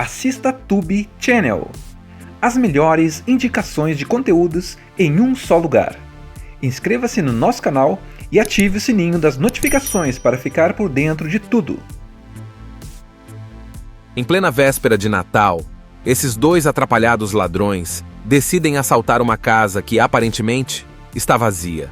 assista Tube Channel. As melhores indicações de conteúdos em um só lugar. Inscreva-se no nosso canal e ative o sininho das notificações para ficar por dentro de tudo. Em plena véspera de Natal, esses dois atrapalhados ladrões decidem assaltar uma casa que, aparentemente, está vazia.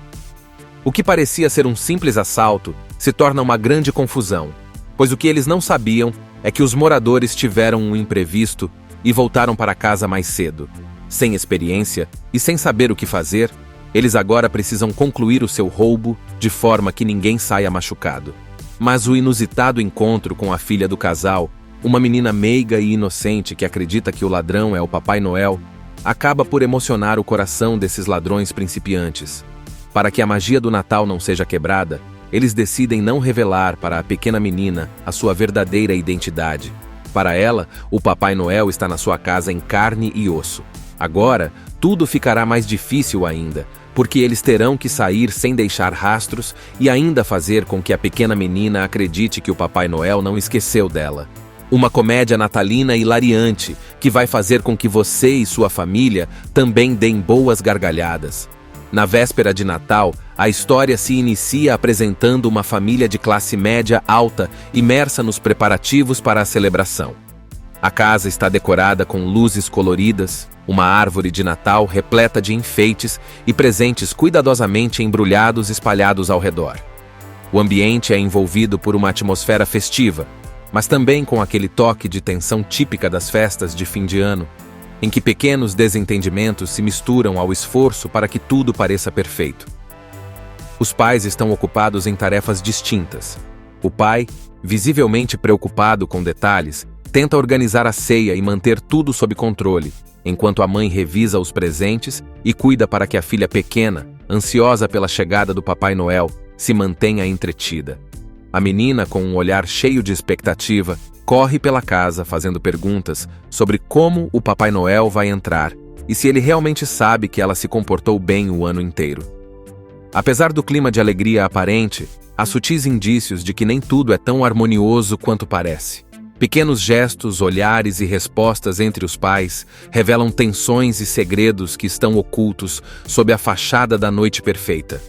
O que parecia ser um simples assalto se torna uma grande confusão, pois o que eles não sabiam é que os moradores tiveram um imprevisto e voltaram para casa mais cedo. Sem experiência e sem saber o que fazer, eles agora precisam concluir o seu roubo de forma que ninguém saia machucado. Mas o inusitado encontro com a filha do casal, uma menina meiga e inocente que acredita que o ladrão é o Papai Noel, acaba por emocionar o coração desses ladrões principiantes. Para que a magia do Natal não seja quebrada, eles decidem não revelar para a pequena menina a sua verdadeira identidade. Para ela, o Papai Noel está na sua casa em carne e osso. Agora, tudo ficará mais difícil ainda, porque eles terão que sair sem deixar rastros e ainda fazer com que a pequena menina acredite que o Papai Noel não esqueceu dela. Uma comédia natalina hilariante que vai fazer com que você e sua família também deem boas gargalhadas. Na véspera de Natal, a história se inicia apresentando uma família de classe média alta imersa nos preparativos para a celebração. A casa está decorada com luzes coloridas, uma árvore de Natal repleta de enfeites e presentes cuidadosamente embrulhados espalhados ao redor. O ambiente é envolvido por uma atmosfera festiva, mas também com aquele toque de tensão típica das festas de fim de ano, em que pequenos desentendimentos se misturam ao esforço para que tudo pareça perfeito. Os pais estão ocupados em tarefas distintas. O pai, visivelmente preocupado com detalhes, tenta organizar a ceia e manter tudo sob controle, enquanto a mãe revisa os presentes e cuida para que a filha pequena, ansiosa pela chegada do Papai Noel, se mantenha entretida. A menina, com um olhar cheio de expectativa, corre pela casa fazendo perguntas sobre como o Papai Noel vai entrar e se ele realmente sabe que ela se comportou bem o ano inteiro. Apesar do clima de alegria aparente, há sutis indícios de que nem tudo é tão harmonioso quanto parece. Pequenos gestos, olhares e respostas entre os pais revelam tensões e segredos que estão ocultos sob a fachada da noite perfeita.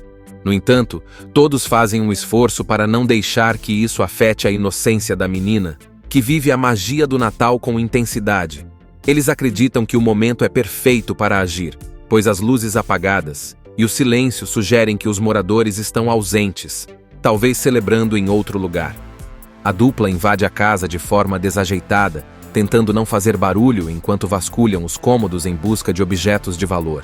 No entanto, todos fazem um esforço para não deixar que isso afete a inocência da menina, que vive a magia do Natal com intensidade. Eles acreditam que o momento é perfeito para agir, pois as luzes apagadas e o silêncio sugerem que os moradores estão ausentes, talvez celebrando em outro lugar. A dupla invade a casa de forma desajeitada, tentando não fazer barulho enquanto vasculham os cômodos em busca de objetos de valor.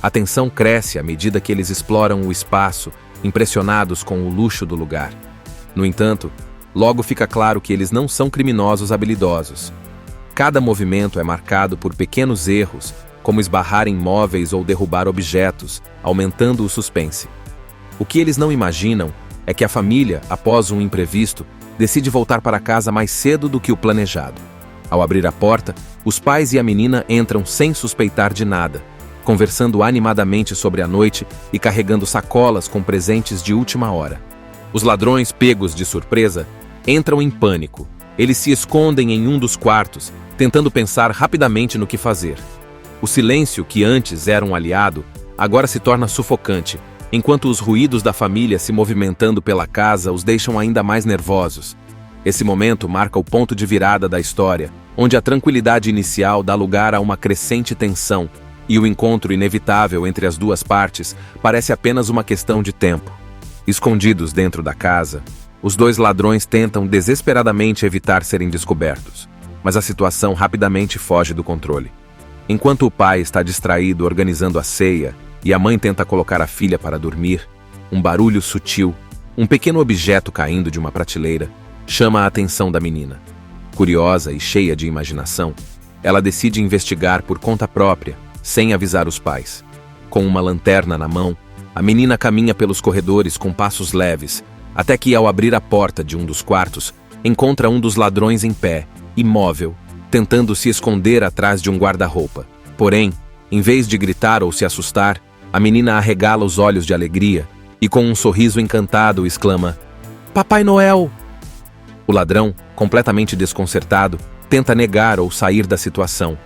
A tensão cresce à medida que eles exploram o espaço, impressionados com o luxo do lugar. No entanto, logo fica claro que eles não são criminosos habilidosos. Cada movimento é marcado por pequenos erros, como esbarrar em móveis ou derrubar objetos, aumentando o suspense. O que eles não imaginam é que a família, após um imprevisto, decide voltar para casa mais cedo do que o planejado. Ao abrir a porta, os pais e a menina entram sem suspeitar de nada, conversando animadamente sobre a noite e carregando sacolas com presentes de última hora. Os ladrões, pegos de surpresa, entram em pânico. Eles se escondem em um dos quartos, tentando pensar rapidamente no que fazer. O silêncio, que antes era um aliado, agora se torna sufocante, enquanto os ruídos da família se movimentando pela casa os deixam ainda mais nervosos. Esse momento marca o ponto de virada da história, onde a tranquilidade inicial dá lugar a uma crescente tensão, e o encontro inevitável entre as duas partes parece apenas uma questão de tempo. Escondidos dentro da casa, os dois ladrões tentam desesperadamente evitar serem descobertos, mas a situação rapidamente foge do controle. Enquanto o pai está distraído organizando a ceia e a mãe tenta colocar a filha para dormir, um barulho sutil, um pequeno objeto caindo de uma prateleira, chama a atenção da menina. Curiosa e cheia de imaginação, ela decide investigar por conta própria, sem avisar os pais. Com uma lanterna na mão, a menina caminha pelos corredores com passos leves, até que, ao abrir a porta de um dos quartos, encontra um dos ladrões em pé, imóvel, tentando se esconder atrás de um guarda-roupa. Porém, em vez de gritar ou se assustar, a menina arregala os olhos de alegria e, com um sorriso encantado, exclama: "Papai Noel!" O ladrão, completamente desconcertado, tenta negar ou sair da situação,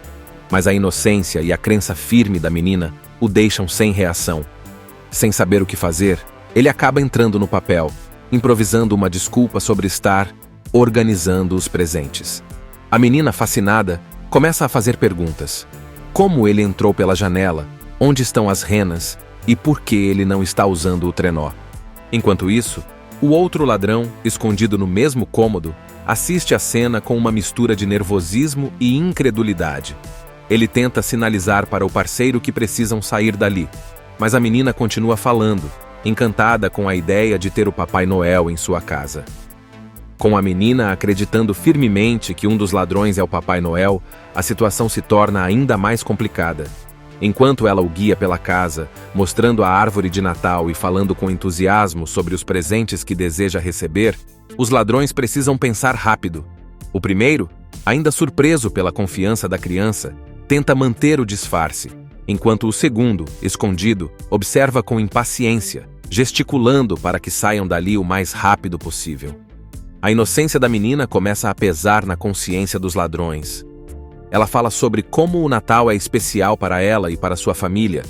mas a inocência e a crença firme da menina o deixam sem reação. Sem saber o que fazer, ele acaba entrando no papel, improvisando uma desculpa sobre estar organizando os presentes. A menina, fascinada, começa a fazer perguntas. Como ele entrou pela janela? Onde estão as renas? E por que ele não está usando o trenó? Enquanto isso, o outro ladrão, escondido no mesmo cômodo, assiste a cena com uma mistura de nervosismo e incredulidade. Ele tenta sinalizar para o parceiro que precisam sair dali, mas a menina continua falando, encantada com a ideia de ter o Papai Noel em sua casa. Com a menina acreditando firmemente que um dos ladrões é o Papai Noel, a situação se torna ainda mais complicada. Enquanto ela o guia pela casa, mostrando a árvore de Natal e falando com entusiasmo sobre os presentes que deseja receber, os ladrões precisam pensar rápido. O primeiro, ainda surpreso pela confiança da criança, tenta manter o disfarce, enquanto o segundo, escondido, observa com impaciência, gesticulando para que saiam dali o mais rápido possível. A inocência da menina começa a pesar na consciência dos ladrões. Ela fala sobre como o Natal é especial para ela e para sua família,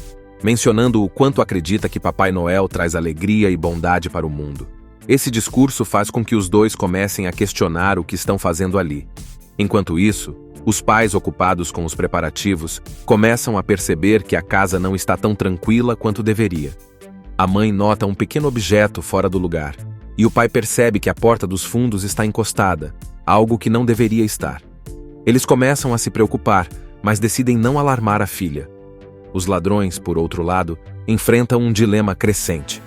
mencionando o quanto acredita que Papai Noel traz alegria e bondade para o mundo. Esse discurso faz com que os dois comecem a questionar o que estão fazendo ali. Enquanto isso, os pais ocupados com os preparativos começam a perceber que a casa não está tão tranquila quanto deveria. A mãe nota um pequeno objeto fora do lugar, e o pai percebe que a porta dos fundos está encostada, algo que não deveria estar. Eles começam a se preocupar, mas decidem não alarmar a filha. Os ladrões, por outro lado, enfrentam um dilema crescente.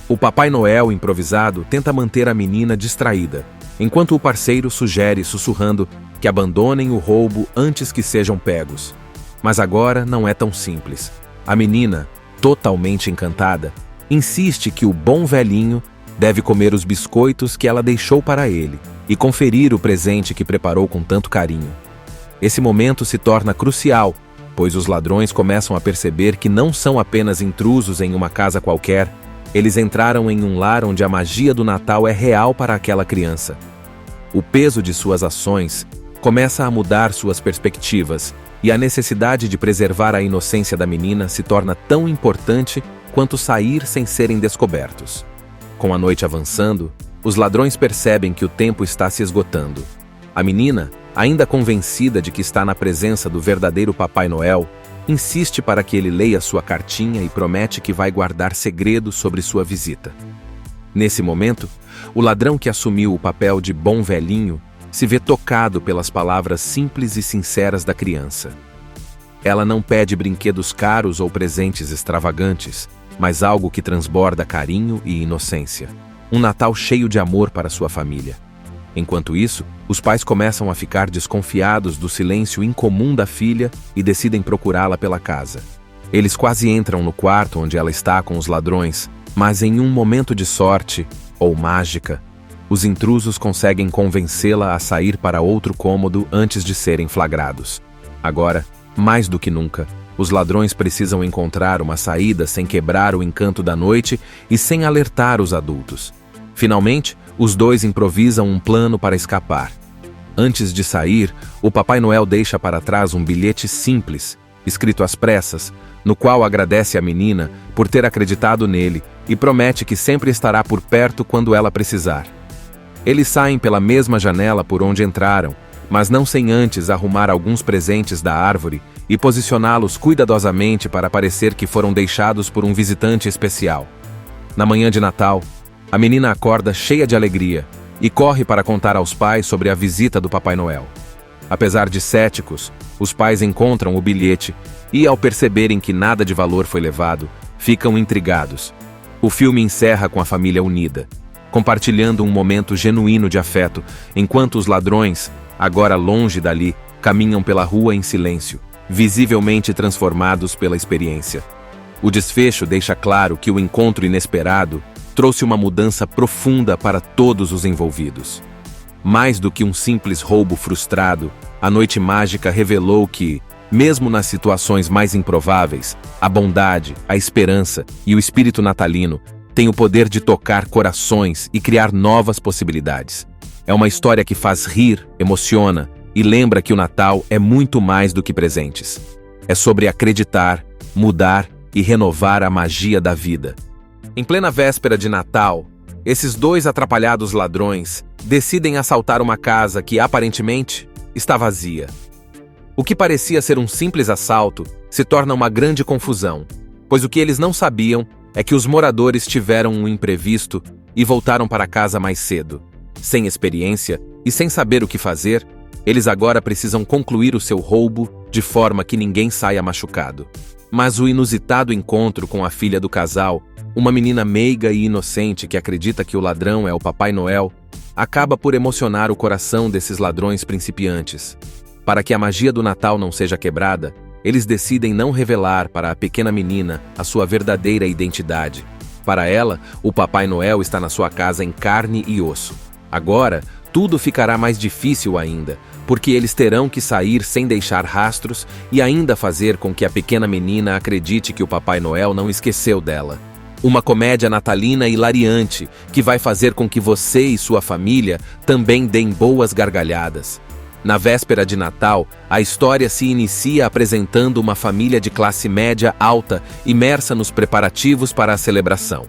O Papai Noel improvisado tenta manter a menina distraída, enquanto o parceiro sugere, sussurrando, que abandonem o roubo antes que sejam pegos. Mas agora não é tão simples. A menina, totalmente encantada, insiste que o bom velhinho deve comer os biscoitos que ela deixou para ele e conferir o presente que preparou com tanto carinho. Esse momento se torna crucial, pois os ladrões começam a perceber que não são apenas intrusos em uma casa qualquer, eles entraram em um lar onde a magia do Natal é real para aquela criança. O peso de suas ações começa a mudar suas perspectivas, e a necessidade de preservar a inocência da menina se torna tão importante quanto sair sem serem descobertos. Com a noite avançando, os ladrões percebem que o tempo está se esgotando. A menina, ainda convencida de que está na presença do verdadeiro Papai Noel, insiste para que ele leia sua cartinha e promete que vai guardar segredo sobre sua visita. Nesse momento, o ladrão que assumiu o papel de bom velhinho se vê tocado pelas palavras simples e sinceras da criança. Ela não pede brinquedos caros ou presentes extravagantes, mas algo que transborda carinho e inocência. Um Natal cheio de amor para sua família. Enquanto isso, os pais começam a ficar desconfiados do silêncio incomum da filha e decidem procurá-la pela casa. Eles quase entram no quarto onde ela está com os ladrões, mas em um momento de sorte, ou mágica, os intrusos conseguem convencê-la a sair para outro cômodo antes de serem flagrados. Agora, mais do que nunca, os ladrões precisam encontrar uma saída sem quebrar o encanto da noite e sem alertar os adultos. Finalmente, os dois improvisam um plano para escapar. Antes de sair, o Papai Noel deixa para trás um bilhete simples, escrito às pressas, no qual agradece a menina por ter acreditado nele e promete que sempre estará por perto quando ela precisar. Eles saem pela mesma janela por onde entraram, mas não sem antes arrumar alguns presentes da árvore e posicioná-los cuidadosamente para parecer que foram deixados por um visitante especial. Na manhã de Natal, a menina acorda cheia de alegria e corre para contar aos pais sobre a visita do Papai Noel. Apesar de céticos, os pais encontram o bilhete e, ao perceberem que nada de valor foi levado, ficam intrigados. O filme encerra com a família unida, compartilhando um momento genuíno de afeto, enquanto os ladrões, agora longe dali, caminham pela rua em silêncio, visivelmente transformados pela experiência. O desfecho deixa claro que o encontro inesperado trouxe uma mudança profunda para todos os envolvidos. Mais do que um simples roubo frustrado, a noite mágica revelou que, mesmo nas situações mais improváveis, a bondade, a esperança e o espírito natalino têm o poder de tocar corações e criar novas possibilidades. É uma história que faz rir, emociona e lembra que o Natal é muito mais do que presentes. É sobre acreditar, mudar e renovar a magia da vida. Em plena véspera de Natal, esses dois atrapalhados ladrões decidem assaltar uma casa que, aparentemente, está vazia. O que parecia ser um simples assalto se torna uma grande confusão, pois o que eles não sabiam é que os moradores tiveram um imprevisto e voltaram para casa mais cedo. Sem experiência e sem saber o que fazer, eles agora precisam concluir o seu roubo de forma que ninguém saia machucado. Mas o inusitado encontro com a filha do casal, uma menina meiga e inocente que acredita que o ladrão é o Papai Noel, acaba por emocionar o coração desses ladrões principiantes. Para que a magia do Natal não seja quebrada, eles decidem não revelar para a pequena menina a sua verdadeira identidade. Para ela, o Papai Noel está na sua casa em carne e osso. Agora, tudo ficará mais difícil ainda, porque eles terão que sair sem deixar rastros e ainda fazer com que a pequena menina acredite que o Papai Noel não esqueceu dela. Uma comédia natalina hilariante que vai fazer com que você e sua família também deem boas gargalhadas. Na véspera de Natal, a história se inicia apresentando uma família de classe média alta imersa nos preparativos para a celebração.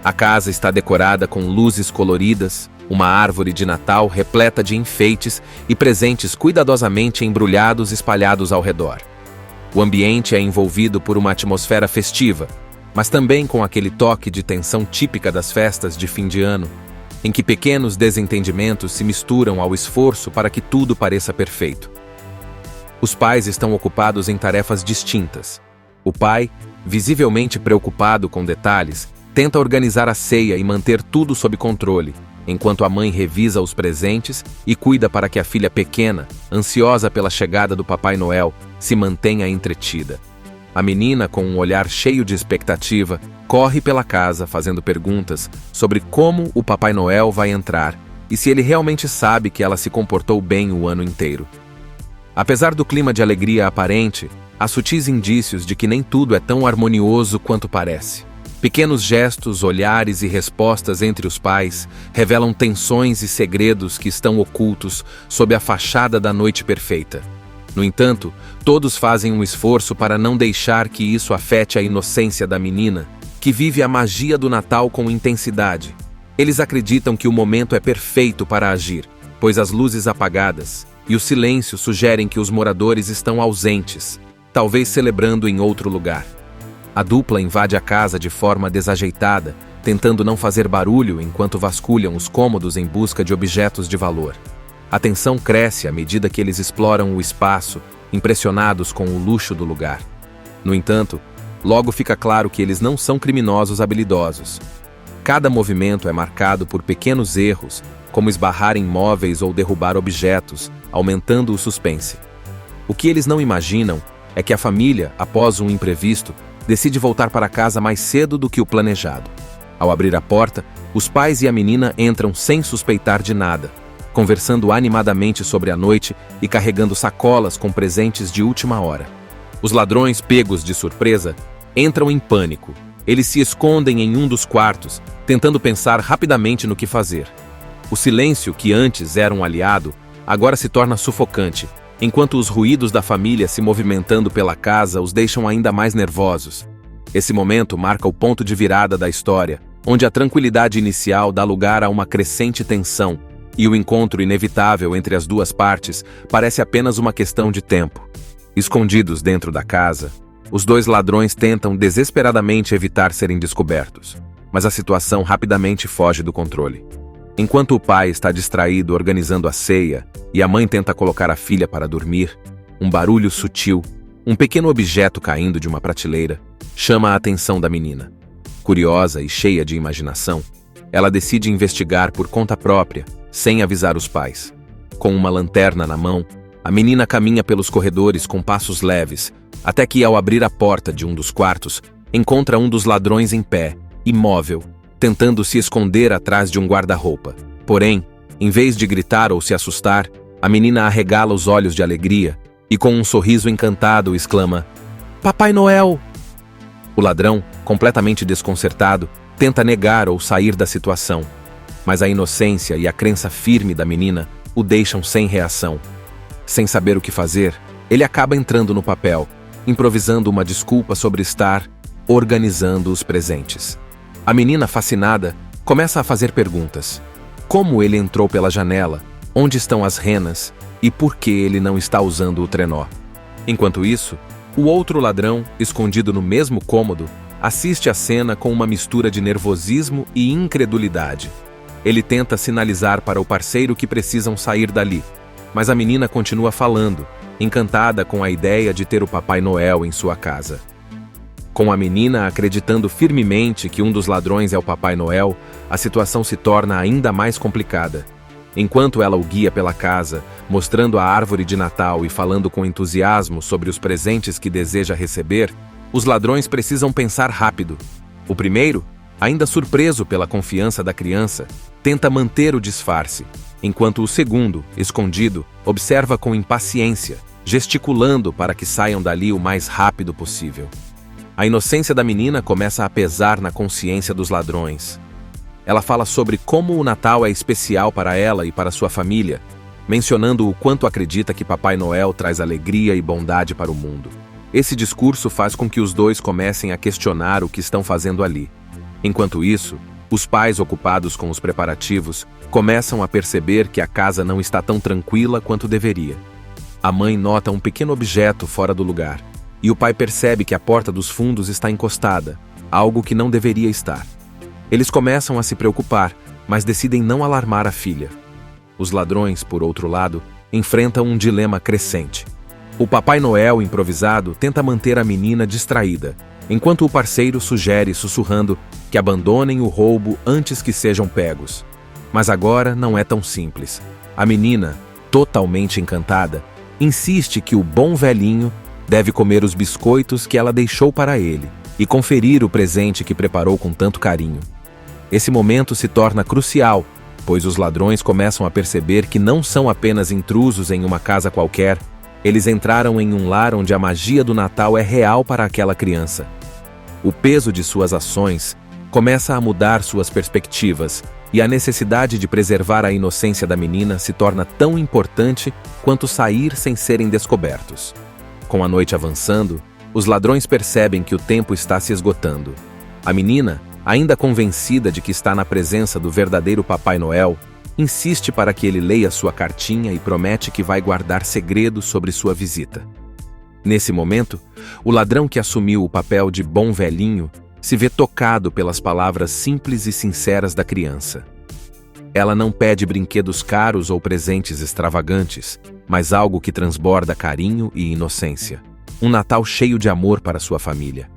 A casa está decorada com luzes coloridas, uma árvore de Natal repleta de enfeites e presentes cuidadosamente embrulhados espalhados ao redor. O ambiente é envolvido por uma atmosfera festiva, mas também com aquele toque de tensão típica das festas de fim de ano, em que pequenos desentendimentos se misturam ao esforço para que tudo pareça perfeito. Os pais estão ocupados em tarefas distintas. O pai, visivelmente preocupado com detalhes, tenta organizar a ceia e manter tudo sob controle, enquanto a mãe revisa os presentes e cuida para que a filha pequena, ansiosa pela chegada do Papai Noel, se mantenha entretida. A menina, com um olhar cheio de expectativa, corre pela casa fazendo perguntas sobre como o Papai Noel vai entrar e se ele realmente sabe que ela se comportou bem o ano inteiro. Apesar do clima de alegria aparente, há sutis indícios de que nem tudo é tão harmonioso quanto parece. Pequenos gestos, olhares e respostas entre os pais revelam tensões e segredos que estão ocultos sob a fachada da noite perfeita. No entanto, todos fazem um esforço para não deixar que isso afete a inocência da menina, que vive a magia do Natal com intensidade. Eles acreditam que o momento é perfeito para agir, pois as luzes apagadas e o silêncio sugerem que os moradores estão ausentes, talvez celebrando em outro lugar. A dupla invade a casa de forma desajeitada, tentando não fazer barulho enquanto vasculham os cômodos em busca de objetos de valor. A tensão cresce à medida que eles exploram o espaço, impressionados com o luxo do lugar. No entanto, logo fica claro que eles não são criminosos habilidosos. Cada movimento é marcado por pequenos erros, como esbarrar em móveis ou derrubar objetos, aumentando o suspense. O que eles não imaginam é que a família, após um imprevisto, decide voltar para casa mais cedo do que o planejado. Ao abrir a porta, os pais e a menina entram sem suspeitar de nada, conversando animadamente sobre a noite e carregando sacolas com presentes de última hora. Os ladrões, pegos de surpresa, entram em pânico. Eles se escondem em um dos quartos, tentando pensar rapidamente no que fazer. O silêncio, que antes era um aliado, agora se torna sufocante, enquanto os ruídos da família se movimentando pela casa os deixam ainda mais nervosos. Esse momento marca o ponto de virada da história, onde a tranquilidade inicial dá lugar a uma crescente tensão, e o encontro inevitável entre as duas partes parece apenas uma questão de tempo. Escondidos dentro da casa, os dois ladrões tentam desesperadamente evitar serem descobertos, mas a situação rapidamente foge do controle. Enquanto o pai está distraído organizando a ceia e a mãe tenta colocar a filha para dormir, um barulho sutil, um pequeno objeto caindo de uma prateleira, chama a atenção da menina. Curiosa e cheia de imaginação, ela decide investigar por conta própria, sem avisar os pais. Com uma lanterna na mão, a menina caminha pelos corredores com passos leves, até que, ao abrir a porta de um dos quartos, encontra um dos ladrões em pé, imóvel, tentando se esconder atrás de um guarda-roupa. Porém, em vez de gritar ou se assustar, a menina arregala os olhos de alegria e, com um sorriso encantado, exclama: "Papai Noel!" O ladrão, completamente desconcertado, tenta negar ou sair da situação, mas a inocência e a crença firme da menina o deixam sem reação. Sem saber o que fazer, ele acaba entrando no papel, improvisando uma desculpa sobre estar organizando os presentes. A menina, fascinada, começa a fazer perguntas. Como ele entrou pela janela? Onde estão as renas? E por que ele não está usando o trenó? Enquanto isso, o outro ladrão, escondido no mesmo cômodo, assiste a cena com uma mistura de nervosismo e incredulidade. Ele tenta sinalizar para o parceiro que precisam sair dali, mas a menina continua falando, encantada com a ideia de ter o Papai Noel em sua casa. Com a menina acreditando firmemente que um dos ladrões é o Papai Noel, a situação se torna ainda mais complicada. Enquanto ela o guia pela casa, mostrando a árvore de Natal e falando com entusiasmo sobre os presentes que deseja receber, os ladrões precisam pensar rápido. O primeiro, ainda surpreso pela confiança da criança, tenta manter o disfarce, enquanto o segundo, escondido, observa com impaciência, gesticulando para que saiam dali o mais rápido possível. A inocência da menina começa a pesar na consciência dos ladrões. Ela fala sobre como o Natal é especial para ela e para sua família, mencionando o quanto acredita que Papai Noel traz alegria e bondade para o mundo. Esse discurso faz com que os dois comecem a questionar o que estão fazendo ali. Enquanto isso, os pais ocupados com os preparativos começam a perceber que a casa não está tão tranquila quanto deveria. A mãe nota um pequeno objeto fora do lugar, e o pai percebe que a porta dos fundos está encostada, algo que não deveria estar. Eles começam a se preocupar, mas decidem não alarmar a filha. Os ladrões, por outro lado, enfrentam um dilema crescente. O Papai Noel improvisado tenta manter a menina distraída, enquanto o parceiro sugere, sussurrando, que abandonem o roubo antes que sejam pegos. Mas agora não é tão simples. A menina, totalmente encantada, insiste que o bom velhinho deve comer os biscoitos que ela deixou para ele e conferir o presente que preparou com tanto carinho. Esse momento se torna crucial, pois os ladrões começam a perceber que não são apenas intrusos em uma casa qualquer, eles entraram em um lar onde a magia do Natal é real para aquela criança. O peso de suas ações começa a mudar suas perspectivas, e a necessidade de preservar a inocência da menina se torna tão importante quanto sair sem serem descobertos. Com a noite avançando, os ladrões percebem que o tempo está se esgotando. A menina, ainda convencida de que está na presença do verdadeiro Papai Noel, insiste para que ele leia sua cartinha e promete que vai guardar segredos sobre sua visita. Nesse momento, o ladrão que assumiu o papel de bom velhinho se vê tocado pelas palavras simples e sinceras da criança. Ela não pede brinquedos caros ou presentes extravagantes, mas algo que transborda carinho e inocência. Um Natal cheio de amor para sua família.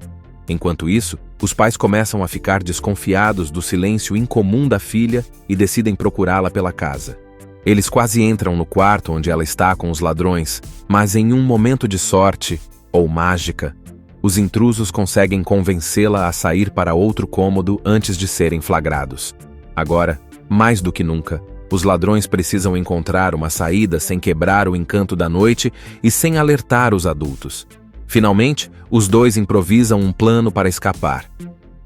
Enquanto isso, os pais começam a ficar desconfiados do silêncio incomum da filha e decidem procurá-la pela casa. Eles quase entram no quarto onde ela está com os ladrões, mas em um momento de sorte, ou mágica, os intrusos conseguem convencê-la a sair para outro cômodo antes de serem flagrados. Agora, mais do que nunca, os ladrões precisam encontrar uma saída sem quebrar o encanto da noite e sem alertar os adultos. Finalmente, os dois improvisam um plano para escapar.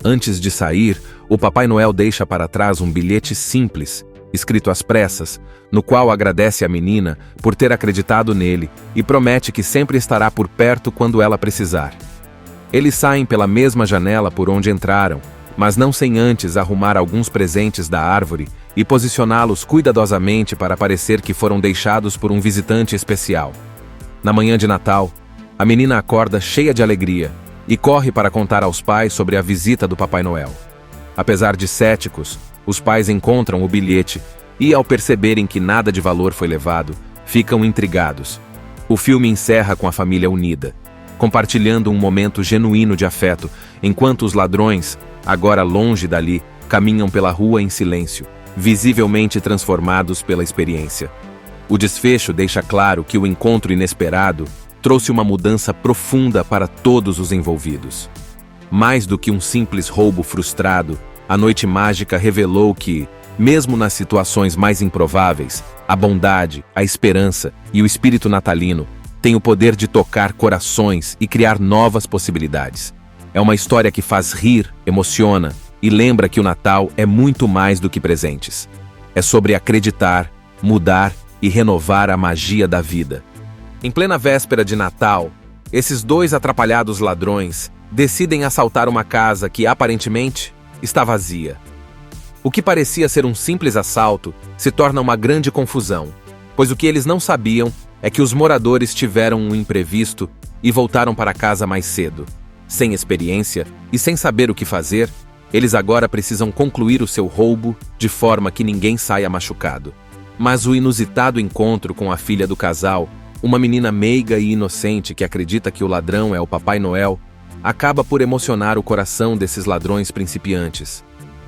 Antes de sair, o Papai Noel deixa para trás um bilhete simples, escrito às pressas, no qual agradece a menina por ter acreditado nele e promete que sempre estará por perto quando ela precisar. Eles saem pela mesma janela por onde entraram, mas não sem antes arrumar alguns presentes da árvore e posicioná-los cuidadosamente para parecer que foram deixados por um visitante especial. Na manhã de Natal, a menina acorda cheia de alegria e corre para contar aos pais sobre a visita do Papai Noel. Apesar de céticos, os pais encontram o bilhete e, ao perceberem que nada de valor foi levado, ficam intrigados. O filme encerra com a família unida, compartilhando um momento genuíno de afeto, enquanto os ladrões, agora longe dali, caminham pela rua em silêncio, visivelmente transformados pela experiência. O desfecho deixa claro que o encontro inesperado trouxe uma mudança profunda para todos os envolvidos. Mais do que um simples roubo frustrado, a noite mágica revelou que, mesmo nas situações mais improváveis, a bondade, a esperança e o espírito natalino tem o poder de tocar corações e criar novas possibilidades. É uma história que faz rir, emociona e lembra que o Natal é muito mais do que presentes. É sobre acreditar, mudar e renovar a magia da vida. Em plena véspera de Natal, esses dois atrapalhados ladrões decidem assaltar uma casa que, aparentemente, está vazia. O que parecia ser um simples assalto se torna uma grande confusão, pois o que eles não sabiam é que os moradores tiveram um imprevisto e voltaram para casa mais cedo. Sem experiência e sem saber o que fazer, eles agora precisam concluir o seu roubo de forma que ninguém saia machucado. Mas o inusitado encontro com a filha do casal, uma menina meiga e inocente que acredita que o ladrão é o Papai Noel, acaba por emocionar o coração desses ladrões principiantes.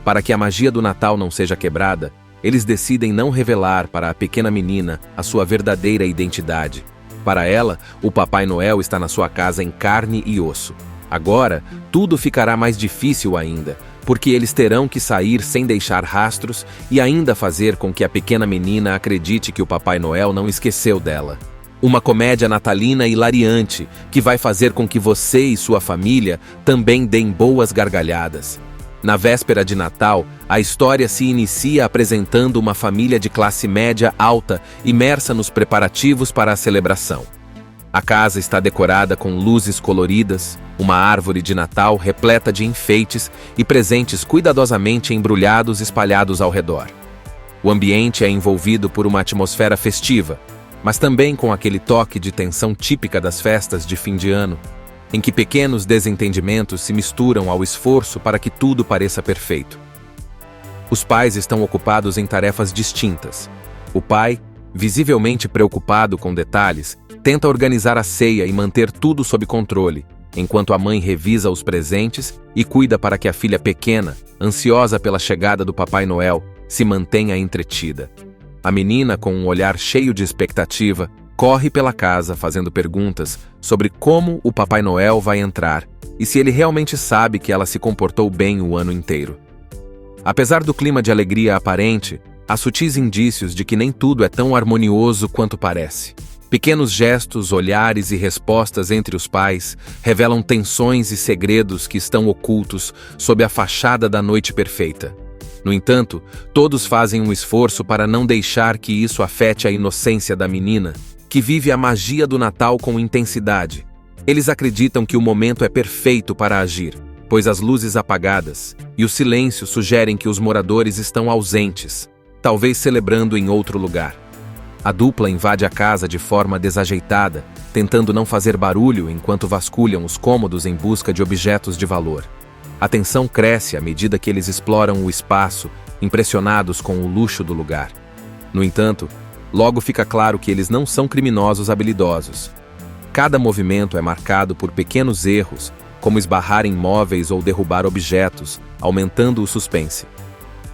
Para que a magia do Natal não seja quebrada, eles decidem não revelar para a pequena menina a sua verdadeira identidade. Para ela, o Papai Noel está na sua casa em carne e osso. Agora, tudo ficará mais difícil ainda, porque eles terão que sair sem deixar rastros e ainda fazer com que a pequena menina acredite que o Papai Noel não esqueceu dela. Uma comédia natalina hilariante que vai fazer com que você e sua família também deem boas gargalhadas. Na véspera de Natal, a história se inicia apresentando uma família de classe média alta imersa nos preparativos para a celebração. A casa está decorada com luzes coloridas, uma árvore de Natal repleta de enfeites e presentes cuidadosamente embrulhados espalhados ao redor. O ambiente é envolvido por uma atmosfera festiva, mas também com aquele toque de tensão típica das festas de fim de ano, em que pequenos desentendimentos se misturam ao esforço para que tudo pareça perfeito. Os pais estão ocupados em tarefas distintas. O pai, visivelmente preocupado com detalhes, tenta organizar a ceia e manter tudo sob controle, enquanto a mãe revisa os presentes e cuida para que a filha pequena, ansiosa pela chegada do Papai Noel, se mantenha entretida. A menina, com um olhar cheio de expectativa, corre pela casa fazendo perguntas sobre como o Papai Noel vai entrar e se ele realmente sabe que ela se comportou bem o ano inteiro. Apesar do clima de alegria aparente, há sutis indícios de que nem tudo é tão harmonioso quanto parece. Pequenos gestos, olhares e respostas entre os pais revelam tensões e segredos que estão ocultos sob a fachada da noite perfeita. No entanto, todos fazem um esforço para não deixar que isso afete a inocência da menina, que vive a magia do Natal com intensidade. Eles acreditam que o momento é perfeito para agir, pois as luzes apagadas e o silêncio sugerem que os moradores estão ausentes, talvez celebrando em outro lugar. A dupla invade a casa de forma desajeitada, tentando não fazer barulho enquanto vasculham os cômodos em busca de objetos de valor. A tensão cresce à medida que eles exploram o espaço, impressionados com o luxo do lugar. No entanto, logo fica claro que eles não são criminosos habilidosos. Cada movimento é marcado por pequenos erros, como esbarrar em móveis ou derrubar objetos, aumentando o suspense.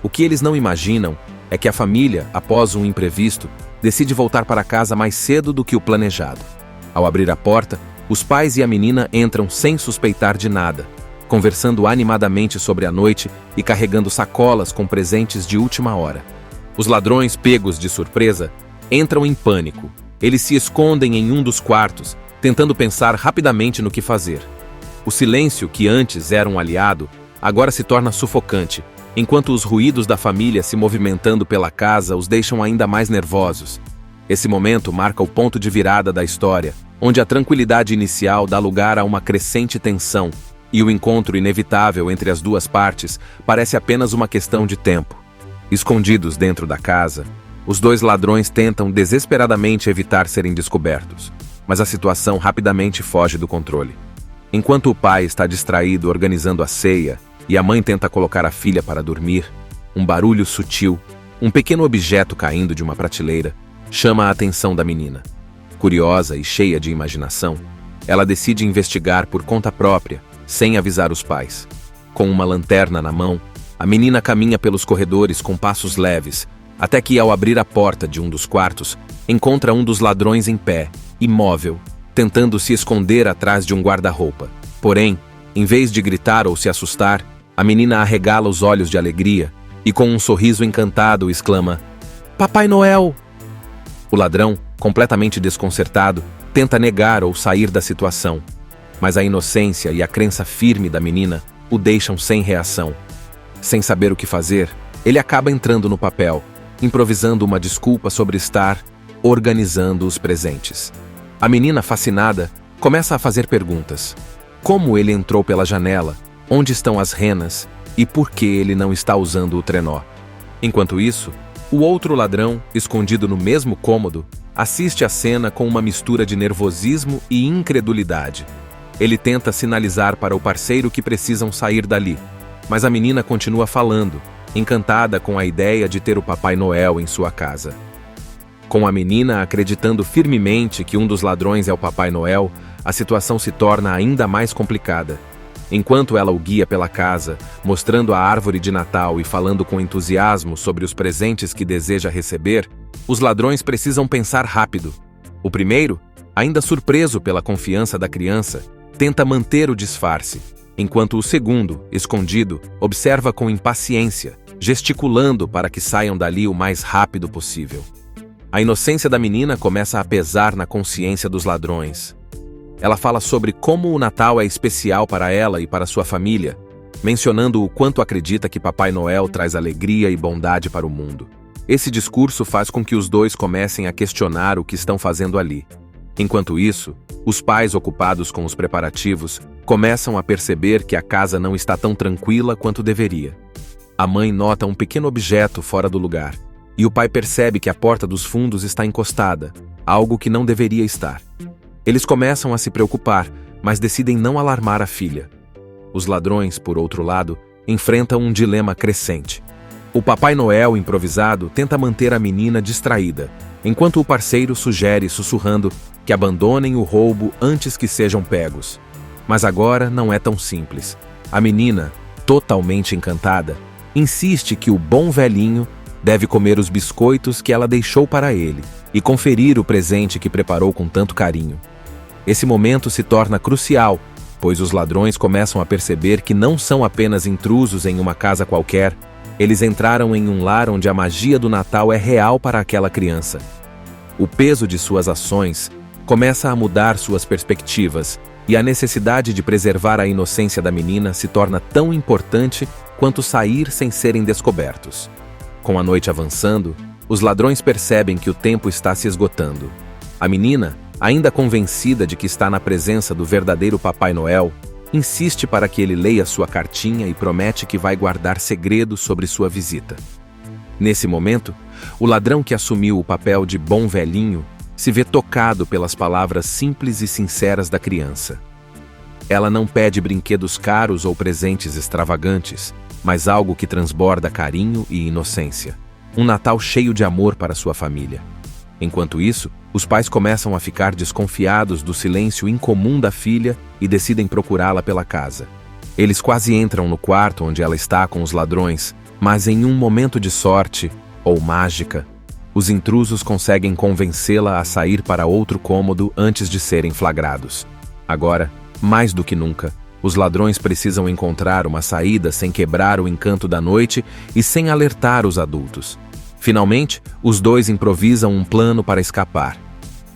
O que eles não imaginam é que a família, após um imprevisto, decide voltar para casa mais cedo do que o planejado. Ao abrir a porta, os pais e a menina entram sem suspeitar de nada, conversando animadamente sobre a noite e carregando sacolas com presentes de última hora. Os ladrões, pegos de surpresa, entram em pânico. Eles se escondem em um dos quartos, tentando pensar rapidamente no que fazer. O silêncio, que antes era um aliado, agora se torna sufocante, enquanto os ruídos da família se movimentando pela casa os deixam ainda mais nervosos. Esse momento marca o ponto de virada da história, onde a tranquilidade inicial dá lugar a uma crescente tensão, e o encontro inevitável entre as duas partes parece apenas uma questão de tempo. Escondidos dentro da casa, os dois ladrões tentam desesperadamente evitar serem descobertos, mas a situação rapidamente foge do controle. Enquanto o pai está distraído organizando a ceia e a mãe tenta colocar a filha para dormir, um barulho sutil, um pequeno objeto caindo de uma prateleira, chama a atenção da menina. Curiosa e cheia de imaginação, ela decide investigar por conta própria, sem avisar os pais. Com uma lanterna na mão, a menina caminha pelos corredores com passos leves, até que, ao abrir a porta de um dos quartos, encontra um dos ladrões em pé, imóvel, tentando se esconder atrás de um guarda-roupa. Porém, em vez de gritar ou se assustar, a menina arregala os olhos de alegria e, com um sorriso encantado, exclama: "Papai Noel!" O ladrão, completamente desconcertado, tenta negar ou sair da situação, mas a inocência e a crença firme da menina o deixam sem reação. Sem saber o que fazer, ele acaba entrando no papel, improvisando uma desculpa sobre estar organizando os presentes. A menina, fascinada, começa a fazer perguntas. Como ele entrou pela janela? Onde estão as renas? E por que ele não está usando o trenó? Enquanto isso, o outro ladrão, escondido no mesmo cômodo, assiste a cena com uma mistura de nervosismo e incredulidade. Ele tenta sinalizar para o parceiro que precisam sair dali, mas a menina continua falando, encantada com a ideia de ter o Papai Noel em sua casa. Com a menina acreditando firmemente que um dos ladrões é o Papai Noel, a situação se torna ainda mais complicada. Enquanto ela o guia pela casa, mostrando a árvore de Natal e falando com entusiasmo sobre os presentes que deseja receber, os ladrões precisam pensar rápido. O primeiro, ainda surpreso pela confiança da criança, tenta manter o disfarce, enquanto o segundo, escondido, observa com impaciência, gesticulando para que saiam dali o mais rápido possível. A inocência da menina começa a pesar na consciência dos ladrões. Ela fala sobre como o Natal é especial para ela e para sua família, mencionando o quanto acredita que Papai Noel traz alegria e bondade para o mundo. Esse discurso faz com que os dois comecem a questionar o que estão fazendo ali. Enquanto isso, os pais ocupados com os preparativos começam a perceber que a casa não está tão tranquila quanto deveria. A mãe nota um pequeno objeto fora do lugar, e o pai percebe que a porta dos fundos está encostada, algo que não deveria estar. Eles começam a se preocupar, mas decidem não alarmar a filha. Os ladrões, por outro lado, enfrentam um dilema crescente. O Papai Noel improvisado tenta manter a menina distraída, enquanto o parceiro sugere, sussurrando, que abandonem o roubo antes que sejam pegos. Mas agora não é tão simples. A menina, totalmente encantada, insiste que o bom velhinho deve comer os biscoitos que ela deixou para ele e conferir o presente que preparou com tanto carinho. Esse momento se torna crucial, pois os ladrões começam a perceber que não são apenas intrusos em uma casa qualquer, eles entraram em um lar onde a magia do Natal é real para aquela criança. O peso de suas ações começa a mudar suas perspectivas, e a necessidade de preservar a inocência da menina se torna tão importante quanto sair sem serem descobertos. Com a noite avançando, os ladrões percebem que o tempo está se esgotando. A menina, ainda convencida de que está na presença do verdadeiro Papai Noel, insiste para que ele leia sua cartinha e promete que vai guardar segredo sobre sua visita. Nesse momento, o ladrão que assumiu o papel de bom velhinho se vê tocado pelas palavras simples e sinceras da criança. Ela não pede brinquedos caros ou presentes extravagantes, mas algo que transborda carinho e inocência. Um Natal cheio de amor para sua família. Enquanto isso, os pais começam a ficar desconfiados do silêncio incomum da filha e decidem procurá-la pela casa. Eles quase entram no quarto onde ela está com os ladrões, mas em um momento de sorte, ou mágica, os intrusos conseguem convencê-la a sair para outro cômodo antes de serem flagrados. Agora, mais do que nunca, os ladrões precisam encontrar uma saída sem quebrar o encanto da noite e sem alertar os adultos. Finalmente, os dois improvisam um plano para escapar.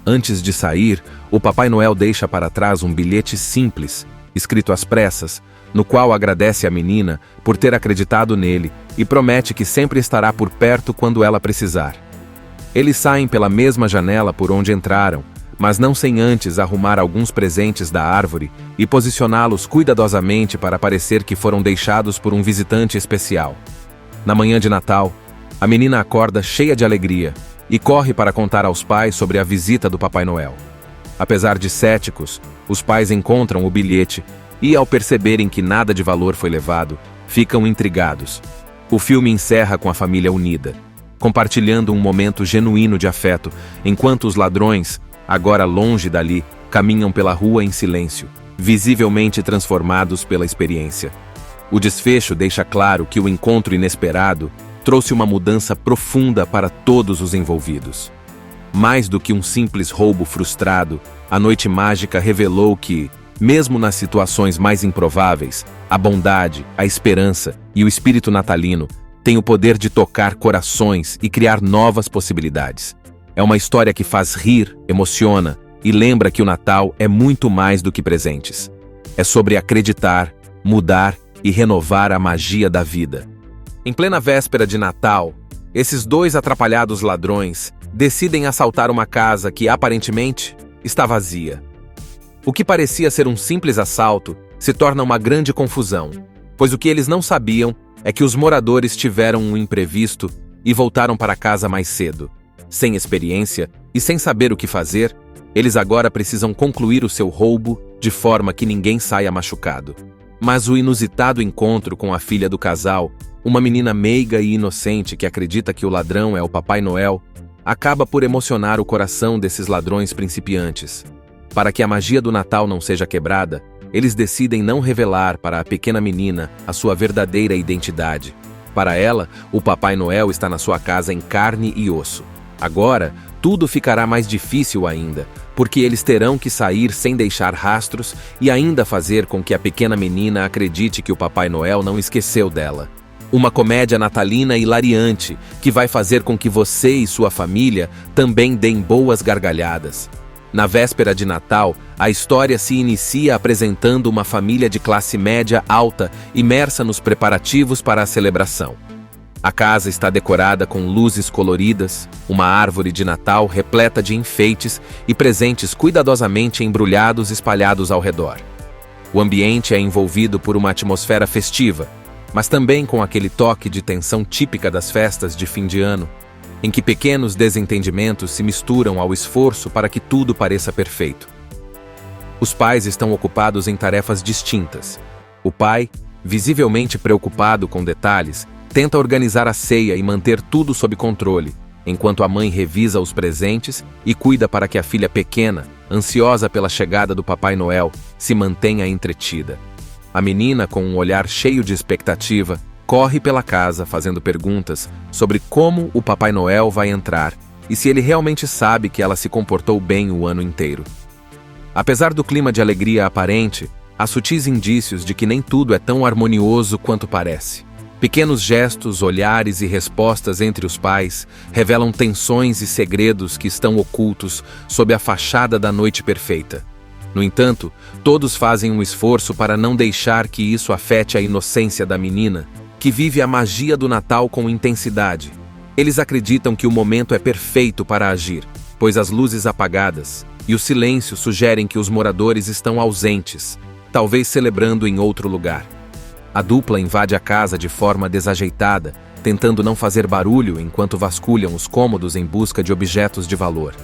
Antes de sair, o Papai Noel deixa para trás um bilhete simples, escrito às pressas, no qual agradece a menina por ter acreditado nele e promete que sempre estará por perto quando ela precisar. Eles saem pela mesma janela por onde entraram, mas não sem antes arrumar alguns presentes da árvore e posicioná-los cuidadosamente para parecer que foram deixados por um visitante especial. Na manhã de Natal, a menina acorda cheia de alegria e corre para contar aos pais sobre a visita do Papai Noel. Apesar de céticos, os pais encontram o bilhete e, ao perceberem que nada de valor foi levado, ficam intrigados. O filme encerra com a família unida, compartilhando um momento genuíno de afeto, enquanto os ladrões, agora longe dali, caminham pela rua em silêncio, visivelmente transformados pela experiência. O desfecho deixa claro que o encontro inesperado trouxe uma mudança profunda para todos os envolvidos. Mais do que um simples roubo frustrado, a noite mágica revelou que, mesmo nas situações mais improváveis, a bondade, a esperança e o espírito natalino têm o poder de tocar corações e criar novas possibilidades. É uma história que faz rir, emociona e lembra que o Natal é muito mais do que presentes. É sobre acreditar, mudar e renovar a magia da vida. Em plena véspera de Natal, esses dois atrapalhados ladrões decidem assaltar uma casa que, aparentemente, está vazia. O que parecia ser um simples assalto se torna uma grande confusão, pois o que eles não sabiam é que os moradores tiveram um imprevisto e voltaram para casa mais cedo. Sem experiência e sem saber o que fazer, eles agora precisam concluir o seu roubo de forma que ninguém saia machucado. Mas o inusitado encontro com a filha do casal, uma menina meiga e inocente que acredita que o ladrão é o Papai Noel, acaba por emocionar o coração desses ladrões principiantes. Para que a magia do Natal não seja quebrada, eles decidem não revelar para a pequena menina a sua verdadeira identidade. Para ela, o Papai Noel está na sua casa em carne e osso. Agora, tudo ficará mais difícil ainda, porque eles terão que sair sem deixar rastros e ainda fazer com que a pequena menina acredite que o Papai Noel não esqueceu dela. Uma comédia natalina hilariante que vai fazer com que você e sua família também deem boas gargalhadas. Na véspera de Natal, a história se inicia apresentando uma família de classe média alta imersa nos preparativos para a celebração. A casa está decorada com luzes coloridas, uma árvore de Natal repleta de enfeites e presentes cuidadosamente embrulhados espalhados ao redor. O ambiente é envolvido por uma atmosfera festiva, mas também com aquele toque de tensão típica das festas de fim de ano, em que pequenos desentendimentos se misturam ao esforço para que tudo pareça perfeito. Os pais estão ocupados em tarefas distintas. O pai, visivelmente preocupado com detalhes, tenta organizar a ceia e manter tudo sob controle, enquanto a mãe revisa os presentes e cuida para que a filha pequena, ansiosa pela chegada do Papai Noel, se mantenha entretida. A menina, com um olhar cheio de expectativa, corre pela casa fazendo perguntas sobre como o Papai Noel vai entrar e se ele realmente sabe que ela se comportou bem o ano inteiro. Apesar do clima de alegria aparente, há sutis indícios de que nem tudo é tão harmonioso quanto parece. Pequenos gestos, olhares e respostas entre os pais revelam tensões e segredos que estão ocultos sob a fachada da noite perfeita. No entanto, todos fazem um esforço para não deixar que isso afete a inocência da menina, que vive a magia do Natal com intensidade. Eles acreditam que o momento é perfeito para agir, pois as luzes apagadas e o silêncio sugerem que os moradores estão ausentes, talvez celebrando em outro lugar. A dupla invade a casa de forma desajeitada, tentando não fazer barulho enquanto vasculham os cômodos em busca de objetos de valor.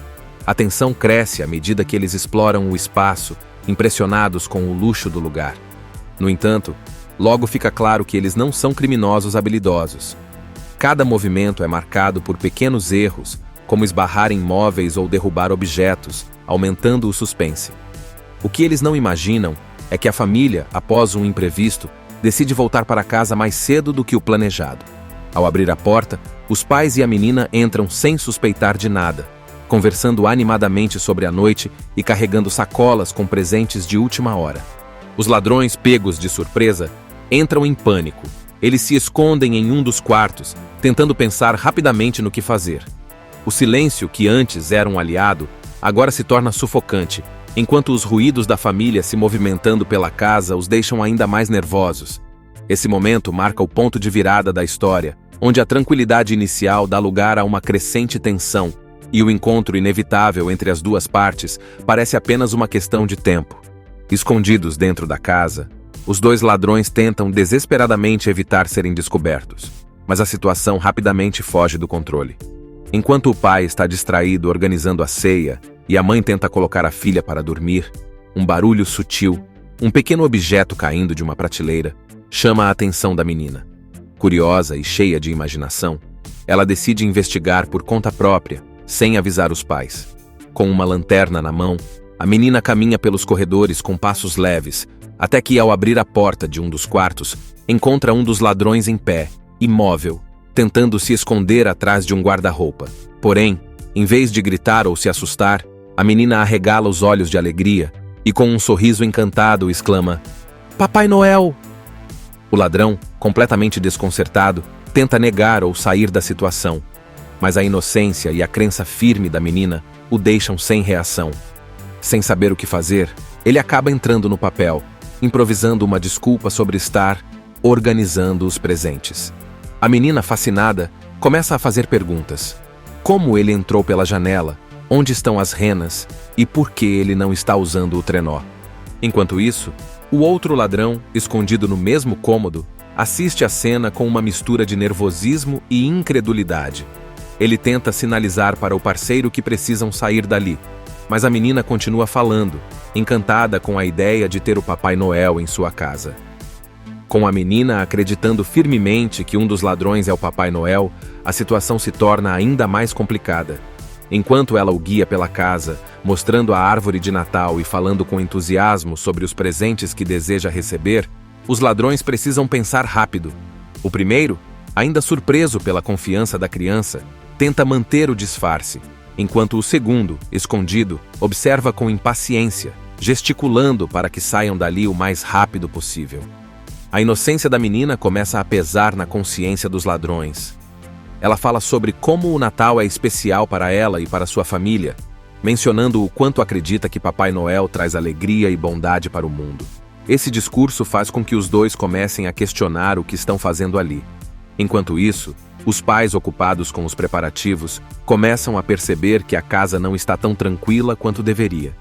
A tensão cresce à medida que eles exploram o espaço, impressionados com o luxo do lugar. No entanto, logo fica claro que eles não são criminosos habilidosos. Cada movimento é marcado por pequenos erros, como esbarrar em móveis ou derrubar objetos, aumentando o suspense. O que eles não imaginam é que a família, após um imprevisto, decide voltar para casa mais cedo do que o planejado. Ao abrir a porta, os pais e a menina entram sem suspeitar de nada, conversando animadamente sobre a noite e carregando sacolas com presentes de última hora. Os ladrões, pegos de surpresa, entram em pânico. Eles se escondem em um dos quartos, tentando pensar rapidamente no que fazer. O silêncio, que antes era um aliado, agora se torna sufocante, enquanto os ruídos da família se movimentando pela casa os deixam ainda mais nervosos. Esse momento marca o ponto de virada da história, onde a tranquilidade inicial dá lugar a uma crescente tensão, e o encontro inevitável entre as duas partes parece apenas uma questão de tempo. Escondidos dentro da casa, os dois ladrões tentam desesperadamente evitar serem descobertos, mas a situação rapidamente foge do controle. Enquanto o pai está distraído organizando a ceia e a mãe tenta colocar a filha para dormir, um barulho sutil, um pequeno objeto caindo de uma prateleira, chama a atenção da menina. Curiosa e cheia de imaginação, ela decide investigar por conta própria, sem avisar os pais. Com uma lanterna na mão, a menina caminha pelos corredores com passos leves, até que, ao abrir a porta de um dos quartos, encontra um dos ladrões em pé, imóvel, tentando se esconder atrás de um guarda-roupa. Porém, em vez de gritar ou se assustar, a menina arregala os olhos de alegria e, com um sorriso encantado, exclama: "Papai Noel!" O ladrão, completamente desconcertado, tenta negar ou sair da situação, mas a inocência e a crença firme da menina o deixam sem reação. Sem saber o que fazer, ele acaba entrando no papel, improvisando uma desculpa sobre estar organizando os presentes. A menina, fascinada, começa a fazer perguntas. Como ele entrou pela janela? onde estão as renas e por que ele não está usando o trenó. Enquanto isso, o outro ladrão, escondido no mesmo cômodo, assiste a cena com uma mistura de nervosismo e incredulidade. Ele tenta sinalizar para o parceiro que precisam sair dali, mas a menina continua falando, encantada com a ideia de ter o Papai Noel em sua casa. Com a menina acreditando firmemente que um dos ladrões é o Papai Noel, a situação se torna ainda mais complicada. Enquanto ela o guia pela casa, mostrando a árvore de Natal e falando com entusiasmo sobre os presentes que deseja receber, os ladrões precisam pensar rápido. O primeiro, ainda surpreso pela confiança da criança, tenta manter o disfarce, enquanto o segundo, escondido, observa com impaciência, gesticulando para que saiam dali o mais rápido possível. A inocência da menina começa a pesar na consciência dos ladrões. Ela fala sobre como o Natal é especial para ela e para sua família, mencionando o quanto acredita que Papai Noel traz alegria e bondade para o mundo. Esse discurso faz com que os dois comecem a questionar o que estão fazendo ali. Enquanto isso, os pais ocupados com os preparativos começam a perceber que a casa não está tão tranquila quanto deveria.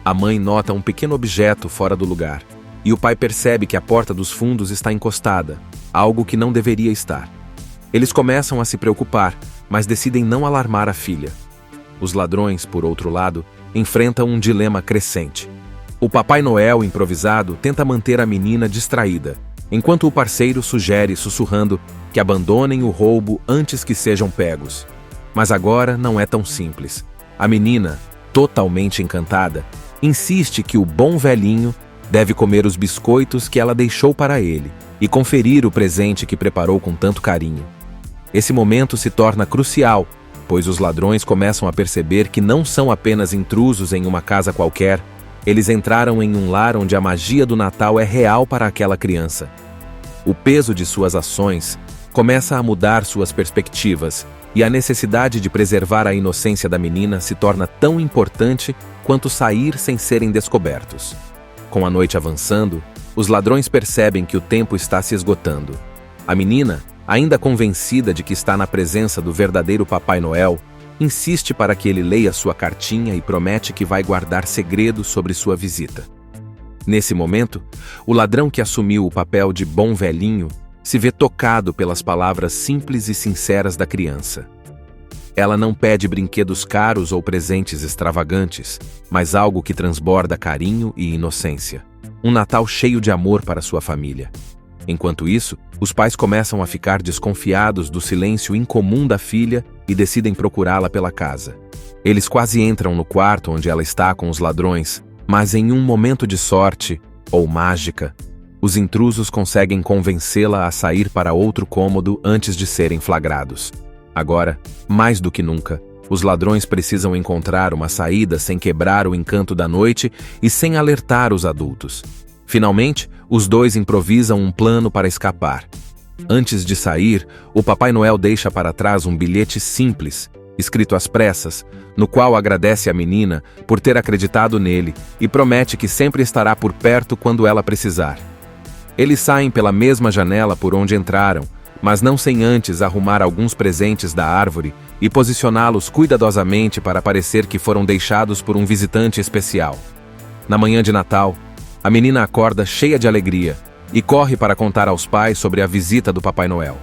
A mãe nota um pequeno objeto fora do lugar, e o pai percebe que a porta dos fundos está encostada, algo que não deveria estar. Eles começam a se preocupar, mas decidem não alarmar a filha. Os ladrões, por outro lado, enfrentam um dilema crescente. O Papai Noel improvisado tenta manter a menina distraída, enquanto o parceiro sugere, sussurrando, que abandonem o roubo antes que sejam pegos. Mas agora não é tão simples. A menina, totalmente encantada, insiste que o bom velhinho deve comer os biscoitos que ela deixou para ele e conferir o presente que preparou com tanto carinho. Esse momento se torna crucial, pois os ladrões começam a perceber que não são apenas intrusos em uma casa qualquer, eles entraram em um lar onde a magia do Natal é real para aquela criança. O peso de suas ações começa a mudar suas perspectivas, e a necessidade de preservar a inocência da menina se torna tão importante quanto sair sem serem descobertos. Com a noite avançando, os ladrões percebem que o tempo está se esgotando. A menina, ainda convencida de que está na presença do verdadeiro Papai Noel, insiste para que ele leia sua cartinha e promete que vai guardar segredo sobre sua visita. Nesse momento, o ladrão que assumiu o papel de bom velhinho se vê tocado pelas palavras simples e sinceras da criança. Ela não pede brinquedos caros ou presentes extravagantes, mas algo que transborda carinho e inocência. Um Natal cheio de amor para sua família. Enquanto isso, os pais começam a ficar desconfiados do silêncio incomum da filha e decidem procurá-la pela casa. Eles quase entram no quarto onde ela está com os ladrões, mas em um momento de sorte, ou mágica, os intrusos conseguem convencê-la a sair para outro cômodo antes de serem flagrados. Agora, mais do que nunca, os ladrões precisam encontrar uma saída sem quebrar o encanto da noite e sem alertar os adultos. Finalmente, os dois improvisam um plano para escapar. Antes de sair, o Papai Noel deixa para trás um bilhete simples, escrito às pressas, no qual agradece a menina por ter acreditado nele e promete que sempre estará por perto quando ela precisar. Eles saem pela mesma janela por onde entraram, mas não sem antes arrumar alguns presentes da árvore e posicioná-los cuidadosamente para parecer que foram deixados por um visitante especial. Na manhã de Natal, a menina acorda cheia de alegria e corre para contar aos pais sobre a visita do Papai Noel.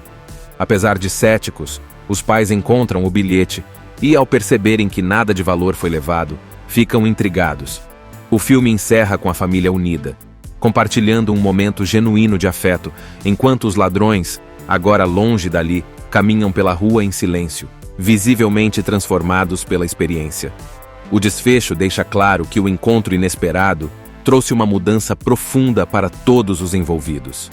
Apesar de céticos, os pais encontram o bilhete e, ao perceberem que nada de valor foi levado, ficam intrigados. O filme encerra com a família unida, compartilhando um momento genuíno de afeto, enquanto os ladrões, agora longe dali, caminham pela rua em silêncio, visivelmente transformados pela experiência. O desfecho deixa claro que o encontro inesperado trouxe uma mudança profunda para todos os envolvidos.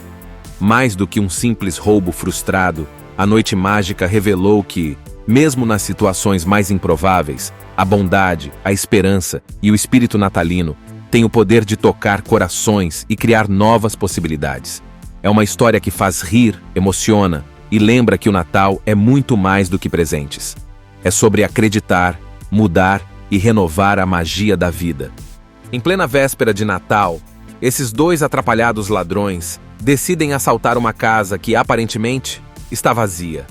Mais do que um simples roubo frustrado, a noite mágica revelou que, mesmo nas situações mais improváveis, a bondade, a esperança e o espírito natalino têm o poder de tocar corações e criar novas possibilidades. É uma história que faz rir, emociona e lembra que o Natal é muito mais do que presentes. É sobre acreditar, mudar e renovar a magia da vida. Em plena véspera de Natal, esses dois atrapalhados ladrões decidem assaltar uma casa que, aparentemente, está vazia.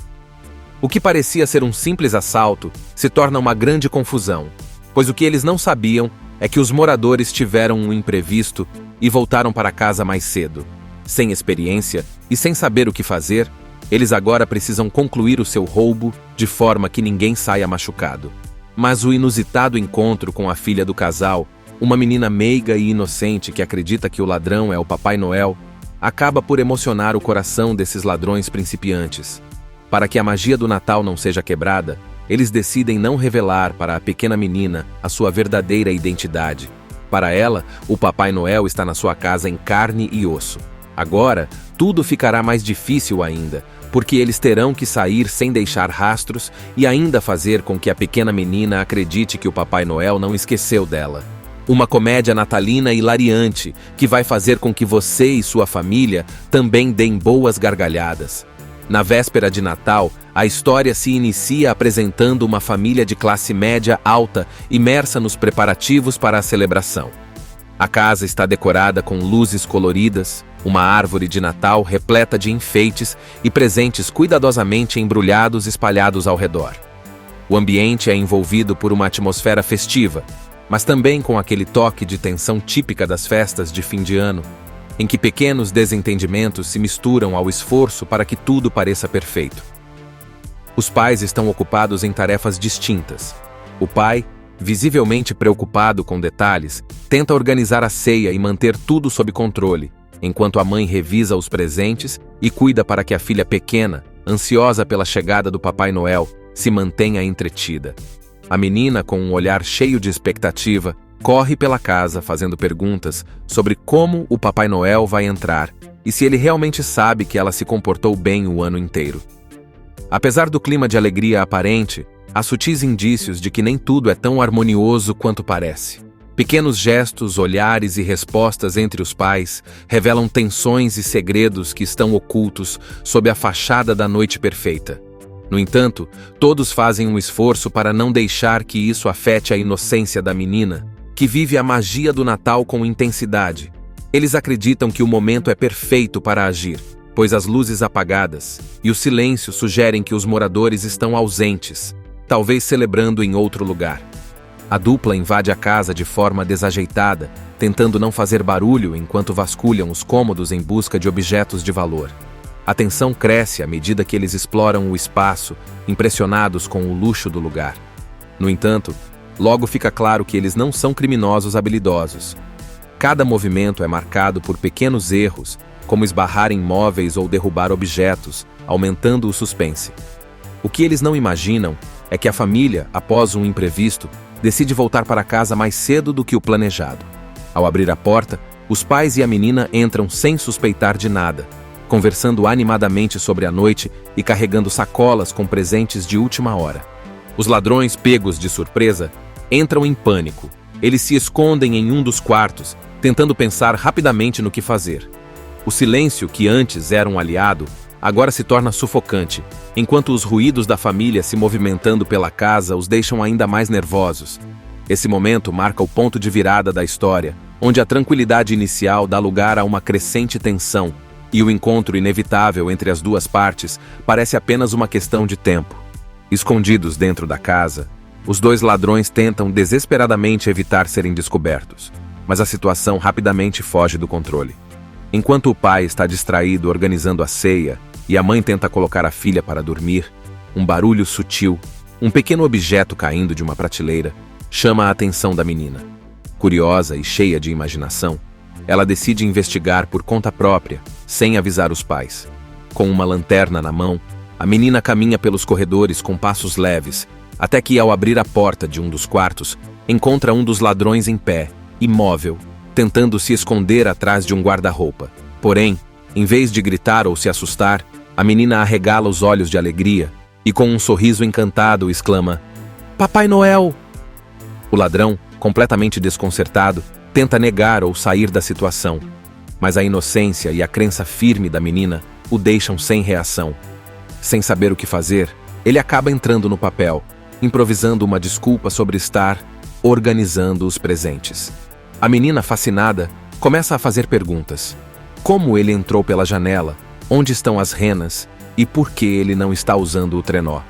O que parecia ser um simples assalto se torna uma grande confusão, pois o que eles não sabiam é que os moradores tiveram um imprevisto e voltaram para casa mais cedo. Sem experiência e sem saber o que fazer, eles agora precisam concluir o seu roubo de forma que ninguém saia machucado. Mas o inusitado encontro com a filha do casal, uma menina meiga e inocente que acredita que o ladrão é o Papai Noel, acaba por emocionar o coração desses ladrões principiantes. Para que a magia do Natal não seja quebrada, eles decidem não revelar para a pequena menina a sua verdadeira identidade. Para ela, o Papai Noel está na sua casa em carne e osso. Agora, tudo ficará mais difícil ainda, porque eles terão que sair sem deixar rastros e ainda fazer com que a pequena menina acredite que o Papai Noel não esqueceu dela. Uma comédia natalina hilariante que vai fazer com que você e sua família também deem boas gargalhadas. Na véspera de Natal, a história se inicia apresentando uma família de classe média alta imersa nos preparativos para a celebração. A casa está decorada com luzes coloridas, uma árvore de Natal repleta de enfeites e presentes cuidadosamente embrulhados espalhados ao redor. O ambiente é envolvido por uma atmosfera festiva, mas também com aquele toque de tensão típica das festas de fim de ano, em que pequenos desentendimentos se misturam ao esforço para que tudo pareça perfeito. Os pais estão ocupados em tarefas distintas. O pai, visivelmente preocupado com detalhes, tenta organizar a ceia e manter tudo sob controle, enquanto a mãe revisa os presentes e cuida para que a filha pequena, ansiosa pela chegada do Papai Noel, se mantenha entretida. A menina, com um olhar cheio de expectativa, corre pela casa fazendo perguntas sobre como o Papai Noel vai entrar e se ele realmente sabe que ela se comportou bem o ano inteiro. Apesar do clima de alegria aparente, há sutis indícios de que nem tudo é tão harmonioso quanto parece. Pequenos gestos, olhares e respostas entre os pais revelam tensões e segredos que estão ocultos sob a fachada da noite perfeita. No entanto, todos fazem um esforço para não deixar que isso afete a inocência da menina, que vive a magia do Natal com intensidade. Eles acreditam que o momento é perfeito para agir, pois as luzes apagadas e o silêncio sugerem que os moradores estão ausentes, talvez celebrando em outro lugar. A dupla invade a casa de forma desajeitada, tentando não fazer barulho enquanto vasculham os cômodos em busca de objetos de valor. A tensão cresce à medida que eles exploram o espaço, impressionados com o luxo do lugar. No entanto, logo fica claro que eles não são criminosos habilidosos. Cada movimento é marcado por pequenos erros, como esbarrar em móveis ou derrubar objetos, aumentando o suspense. O que eles não imaginam é que a família, após um imprevisto, decide voltar para casa mais cedo do que o planejado. Ao abrir a porta, os pais e a menina entram sem suspeitar de nada, conversando animadamente sobre a noite e carregando sacolas com presentes de última hora. Os ladrões, pegos de surpresa, entram em pânico. Eles se escondem em um dos quartos, tentando pensar rapidamente no que fazer. O silêncio, que antes era um aliado, agora se torna sufocante, enquanto os ruídos da família se movimentando pela casa os deixam ainda mais nervosos. Esse momento marca o ponto de virada da história, onde a tranquilidade inicial dá lugar a uma crescente tensão, e o encontro inevitável entre as duas partes parece apenas uma questão de tempo. Escondidos dentro da casa, os dois ladrões tentam desesperadamente evitar serem descobertos, mas a situação rapidamente foge do controle. Enquanto o pai está distraído organizando a ceia e a mãe tenta colocar a filha para dormir, um barulho sutil, um pequeno objeto caindo de uma prateleira, chama a atenção da menina. Curiosa e cheia de imaginação, ela decide investigar por conta própria, sem avisar os pais. Com uma lanterna na mão, a menina caminha pelos corredores com passos leves, até que, ao abrir a porta de um dos quartos, encontra um dos ladrões em pé, imóvel, tentando se esconder atrás de um guarda-roupa. Porém, em vez de gritar ou se assustar, a menina arregala os olhos de alegria e, com um sorriso encantado, exclama: "Papai Noel!" O ladrão, completamente desconcertado, tenta negar ou sair da situação, mas a inocência e a crença firme da menina o deixam sem reação. Sem saber o que fazer, ele acaba entrando no papel, improvisando uma desculpa sobre estar organizando os presentes. A menina, fascinada, começa a fazer perguntas. Como ele entrou pela janela? Onde estão as renas? e por que ele não está usando o trenó.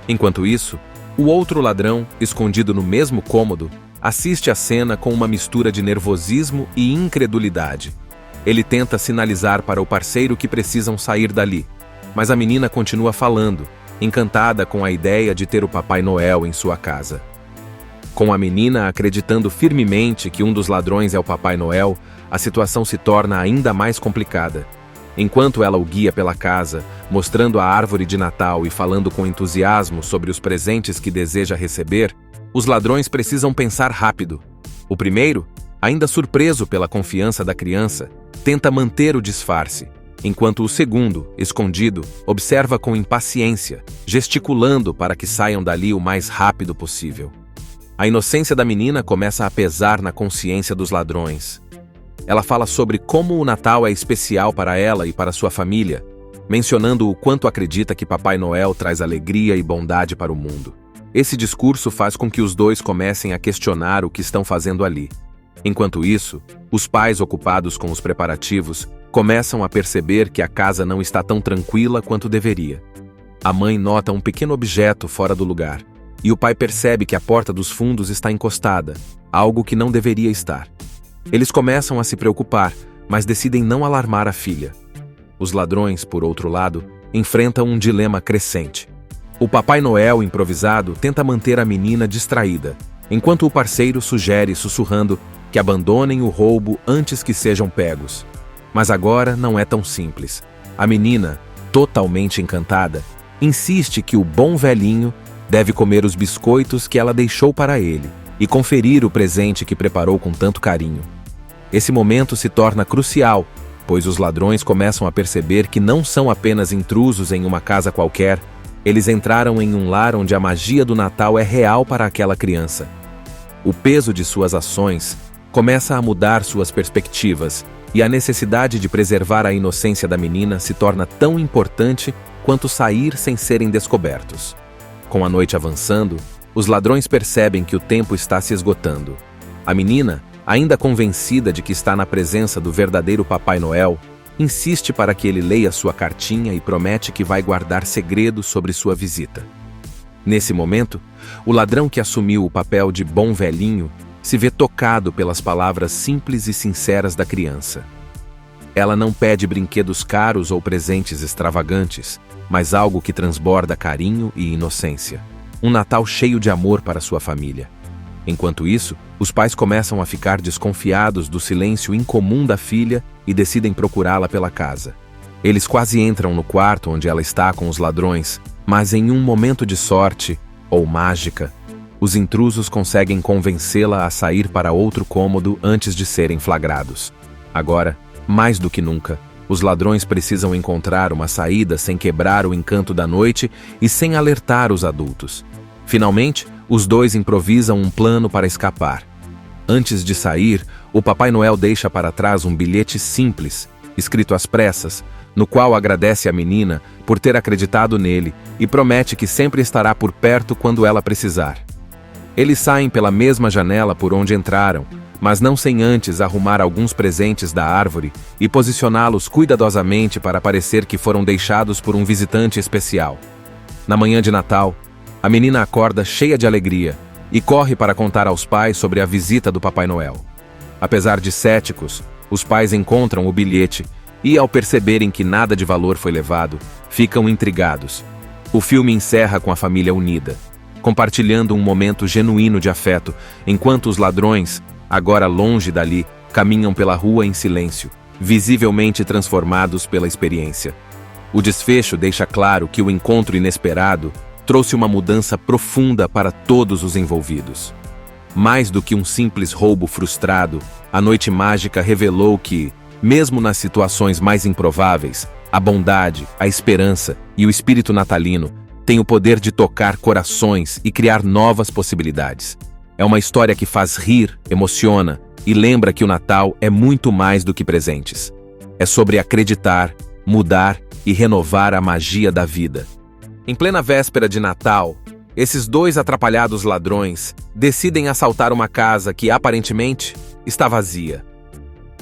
Enquanto isso, o outro ladrão, escondido no mesmo cômodo, assiste a cena com uma mistura de nervosismo e incredulidade. Ele tenta sinalizar para o parceiro que precisam sair dali, mas a menina continua falando, encantada com a ideia de ter o Papai Noel em sua casa. Com a menina acreditando firmemente que um dos ladrões é o Papai Noel, a situação se torna ainda mais complicada. Enquanto ela o guia pela casa, mostrando a árvore de Natal e falando com entusiasmo sobre os presentes que deseja receber, os ladrões precisam pensar rápido. O primeiro, ainda surpreso pela confiança da criança, tenta manter o disfarce, enquanto o segundo, escondido, observa com impaciência, gesticulando para que saiam dali o mais rápido possível. A inocência da menina começa a pesar na consciência dos ladrões. Ela fala sobre como o Natal é especial para ela e para sua família, mencionando o quanto acredita que Papai Noel traz alegria e bondade para o mundo. Esse discurso faz com que os dois comecem a questionar o que estão fazendo ali. Enquanto isso, os pais ocupados com os preparativos começam a perceber que a casa não está tão tranquila quanto deveria. A mãe nota um pequeno objeto fora do lugar, e o pai percebe que a porta dos fundos está encostada, algo que não deveria estar. Eles começam a se preocupar, mas decidem não alarmar a filha. Os ladrões, por outro lado, enfrentam um dilema crescente. O Papai Noel improvisado tenta manter a menina distraída, enquanto o parceiro sugere, sussurrando, que abandonem o roubo antes que sejam pegos. Mas agora não é tão simples. A menina, totalmente encantada, insiste que o bom velhinho deve comer os biscoitos que ela deixou para ele e conferir o presente que preparou com tanto carinho. Esse momento se torna crucial, pois os ladrões começam a perceber que não são apenas intrusos em uma casa qualquer, eles entraram em um lar onde a magia do Natal é real para aquela criança. O peso de suas ações começa a mudar suas perspectivas, e a necessidade de preservar a inocência da menina se torna tão importante quanto sair sem serem descobertos. Com a noite avançando, os ladrões percebem que o tempo está se esgotando. A menina, ainda convencida de que está na presença do verdadeiro Papai Noel, insiste para que ele leia sua cartinha e promete que vai guardar segredo sobre sua visita. Nesse momento, o ladrão que assumiu o papel de bom velhinho se vê tocado pelas palavras simples e sinceras da criança. Ela não pede brinquedos caros ou presentes extravagantes, mas algo que transborda carinho e inocência. Um Natal cheio de amor para sua família. Enquanto isso, os pais começam a ficar desconfiados do silêncio incomum da filha e decidem procurá-la pela casa. Eles quase entram no quarto onde ela está com os ladrões, mas em um momento de sorte, ou mágica, os intrusos conseguem convencê-la a sair para outro cômodo antes de serem flagrados. Agora, mais do que nunca, os ladrões precisam encontrar uma saída sem quebrar o encanto da noite e sem alertar os adultos. Finalmente, os dois improvisam um plano para escapar. Antes de sair, o Papai Noel deixa para trás um bilhete simples, escrito às pressas, no qual agradece a menina por ter acreditado nele e promete que sempre estará por perto quando ela precisar. Eles saem pela mesma janela por onde entraram, mas não sem antes arrumar alguns presentes da árvore e posicioná-los cuidadosamente para parecer que foram deixados por um visitante especial. Na manhã de Natal, a menina acorda cheia de alegria e corre para contar aos pais sobre a visita do Papai Noel. Apesar de céticos, os pais encontram o bilhete e, ao perceberem que nada de valor foi levado, ficam intrigados. O filme encerra com a família unida, compartilhando um momento genuíno de afeto, enquanto os ladrões, agora longe dali, caminham pela rua em silêncio, visivelmente transformados pela experiência. O desfecho deixa claro que o encontro inesperado trouxe uma mudança profunda para todos os envolvidos. Mais do que um simples roubo frustrado, a noite mágica revelou que, mesmo nas situações mais improváveis, a bondade, a esperança e o espírito natalino têm o poder de tocar corações e criar novas possibilidades. É uma história que faz rir, emociona e lembra que o Natal é muito mais do que presentes. É sobre acreditar, mudar e renovar a magia da vida. Em plena véspera de Natal, esses dois atrapalhados ladrões decidem assaltar uma casa que, aparentemente, está vazia.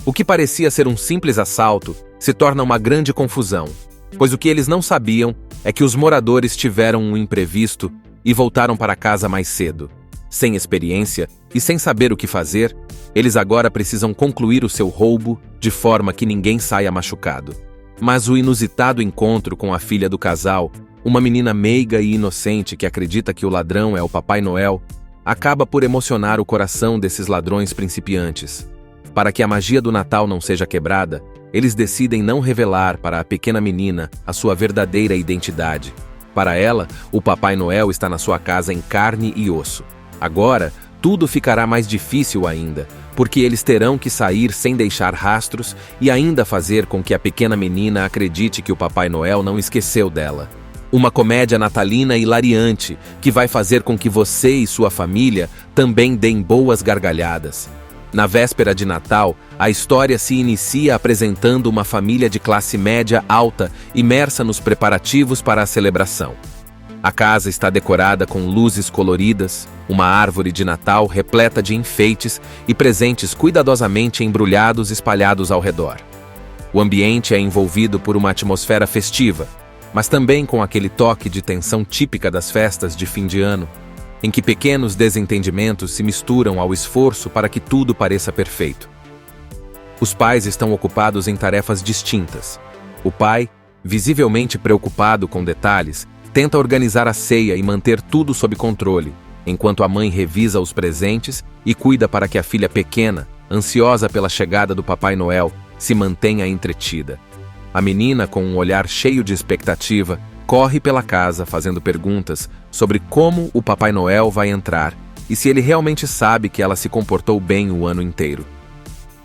O que parecia ser um simples assalto se torna uma grande confusão, pois o que eles não sabiam é que os moradores tiveram um imprevisto e voltaram para casa mais cedo. Sem experiência e sem saber o que fazer, eles agora precisam concluir o seu roubo de forma que ninguém saia machucado. Mas o inusitado encontro com a filha do casal, uma menina meiga e inocente que acredita que o ladrão é o Papai Noel, acaba por emocionar o coração desses ladrões principiantes. Para que a magia do Natal não seja quebrada, eles decidem não revelar para a pequena menina a sua verdadeira identidade. Para ela, o Papai Noel está na sua casa em carne e osso. Agora, tudo ficará mais difícil ainda, porque eles terão que sair sem deixar rastros e ainda fazer com que a pequena menina acredite que o Papai Noel não esqueceu dela. Uma comédia natalina hilariante que vai fazer com que você e sua família também deem boas gargalhadas. Na véspera de Natal, a história se inicia apresentando uma família de classe média alta imersa nos preparativos para a celebração. A casa está decorada com luzes coloridas, uma árvore de Natal repleta de enfeites e presentes cuidadosamente embrulhados espalhados ao redor. O ambiente é envolvido por uma atmosfera festiva, mas também com aquele toque de tensão típica das festas de fim de ano, em que pequenos desentendimentos se misturam ao esforço para que tudo pareça perfeito. Os pais estão ocupados em tarefas distintas. O pai, visivelmente preocupado com detalhes, tenta organizar a ceia e manter tudo sob controle, enquanto a mãe revisa os presentes e cuida para que a filha pequena, ansiosa pela chegada do Papai Noel, se mantenha entretida. A menina, com um olhar cheio de expectativa, corre pela casa fazendo perguntas sobre como o Papai Noel vai entrar e se ele realmente sabe que ela se comportou bem o ano inteiro.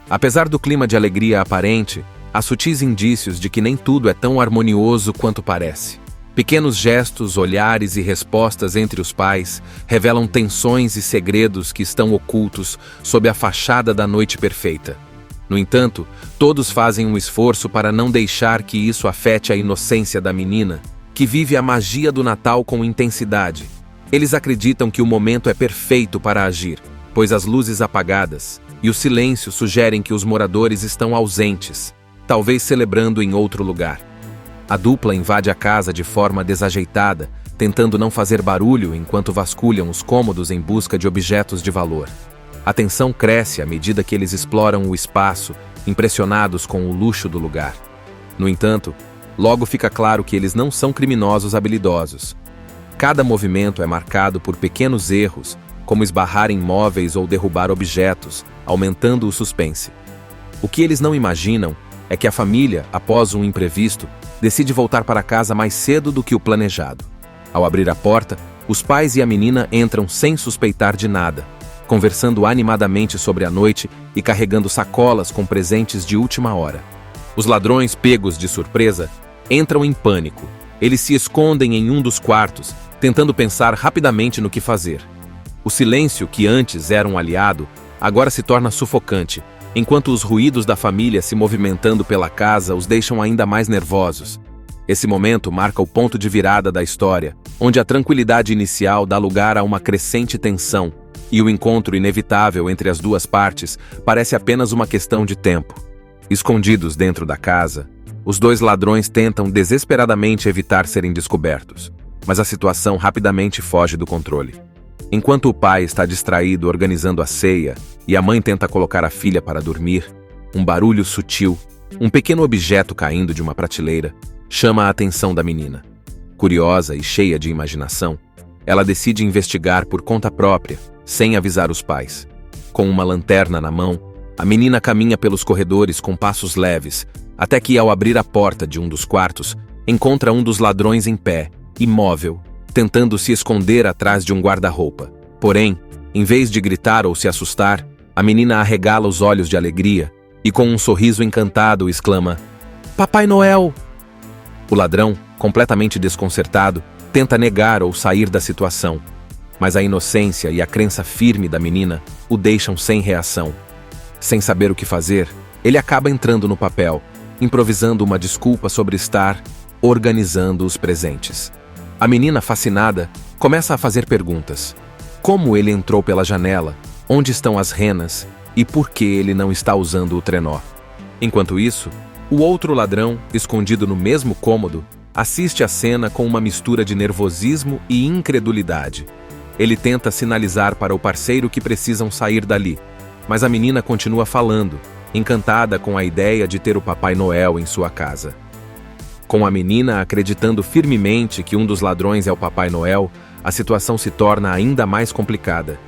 Apesar do clima de alegria aparente, há sutis indícios de que nem tudo é tão harmonioso quanto parece. Pequenos gestos, olhares e respostas entre os pais revelam tensões e segredos que estão ocultos sob a fachada da noite perfeita. No entanto, todos fazem um esforço para não deixar que isso afete a inocência da menina, que vive a magia do Natal com intensidade. Eles acreditam que o momento é perfeito para agir, pois as luzes apagadas e o silêncio sugerem que os moradores estão ausentes, talvez celebrando em outro lugar. A dupla invade a casa de forma desajeitada, tentando não fazer barulho enquanto vasculham os cômodos em busca de objetos de valor. A tensão cresce à medida que eles exploram o espaço, impressionados com o luxo do lugar. No entanto, logo fica claro que eles não são criminosos habilidosos. Cada movimento é marcado por pequenos erros, como esbarrar em móveis ou derrubar objetos, aumentando o suspense. O que eles não imaginam é que a família, após um imprevisto, decide voltar para casa mais cedo do que o planejado. Ao abrir a porta, os pais e a menina entram sem suspeitar de nada, conversando animadamente sobre a noite e carregando sacolas com presentes de última hora. Os ladrões, pegos de surpresa, entram em pânico. Eles se escondem em um dos quartos, tentando pensar rapidamente no que fazer. O silêncio, que antes era um aliado, agora se torna sufocante, enquanto os ruídos da família se movimentando pela casa os deixam ainda mais nervosos. Esse momento marca o ponto de virada da história, onde a tranquilidade inicial dá lugar a uma crescente tensão, e o encontro inevitável entre as duas partes parece apenas uma questão de tempo. Escondidos dentro da casa, os dois ladrões tentam desesperadamente evitar serem descobertos, mas a situação rapidamente foge do controle. Enquanto o pai está distraído organizando a ceia e a mãe tenta colocar a filha para dormir, um barulho sutil, um pequeno objeto caindo de uma prateleira, chama a atenção da menina. Curiosa e cheia de imaginação, ela decide investigar por conta própria, sem avisar os pais. Com uma lanterna na mão, a menina caminha pelos corredores com passos leves, até que, ao abrir a porta de um dos quartos, encontra um dos ladrões em pé, imóvel, tentando se esconder atrás de um guarda-roupa. Porém, em vez de gritar ou se assustar, a menina arregala os olhos de alegria e, com um sorriso encantado, exclama: "Papai Noel!" O ladrão, completamente desconcertado, tenta negar ou sair da situação, mas a inocência e a crença firme da menina o deixam sem reação. Sem saber o que fazer, ele acaba entrando no papel, improvisando uma desculpa sobre estar organizando os presentes. A menina, fascinada, começa a fazer perguntas. Como ele entrou pela janela? Onde estão as renas? E por que ele não está usando o trenó? Enquanto isso, O outro ladrão, escondido no mesmo cômodo, assiste a cena com uma mistura de nervosismo e incredulidade. Ele tenta sinalizar para o parceiro que precisam sair dali, mas a menina continua falando, encantada com a ideia de ter o Papai Noel em sua casa. Com a menina acreditando firmemente que um dos ladrões é o Papai Noel, a situação se torna ainda mais complicada.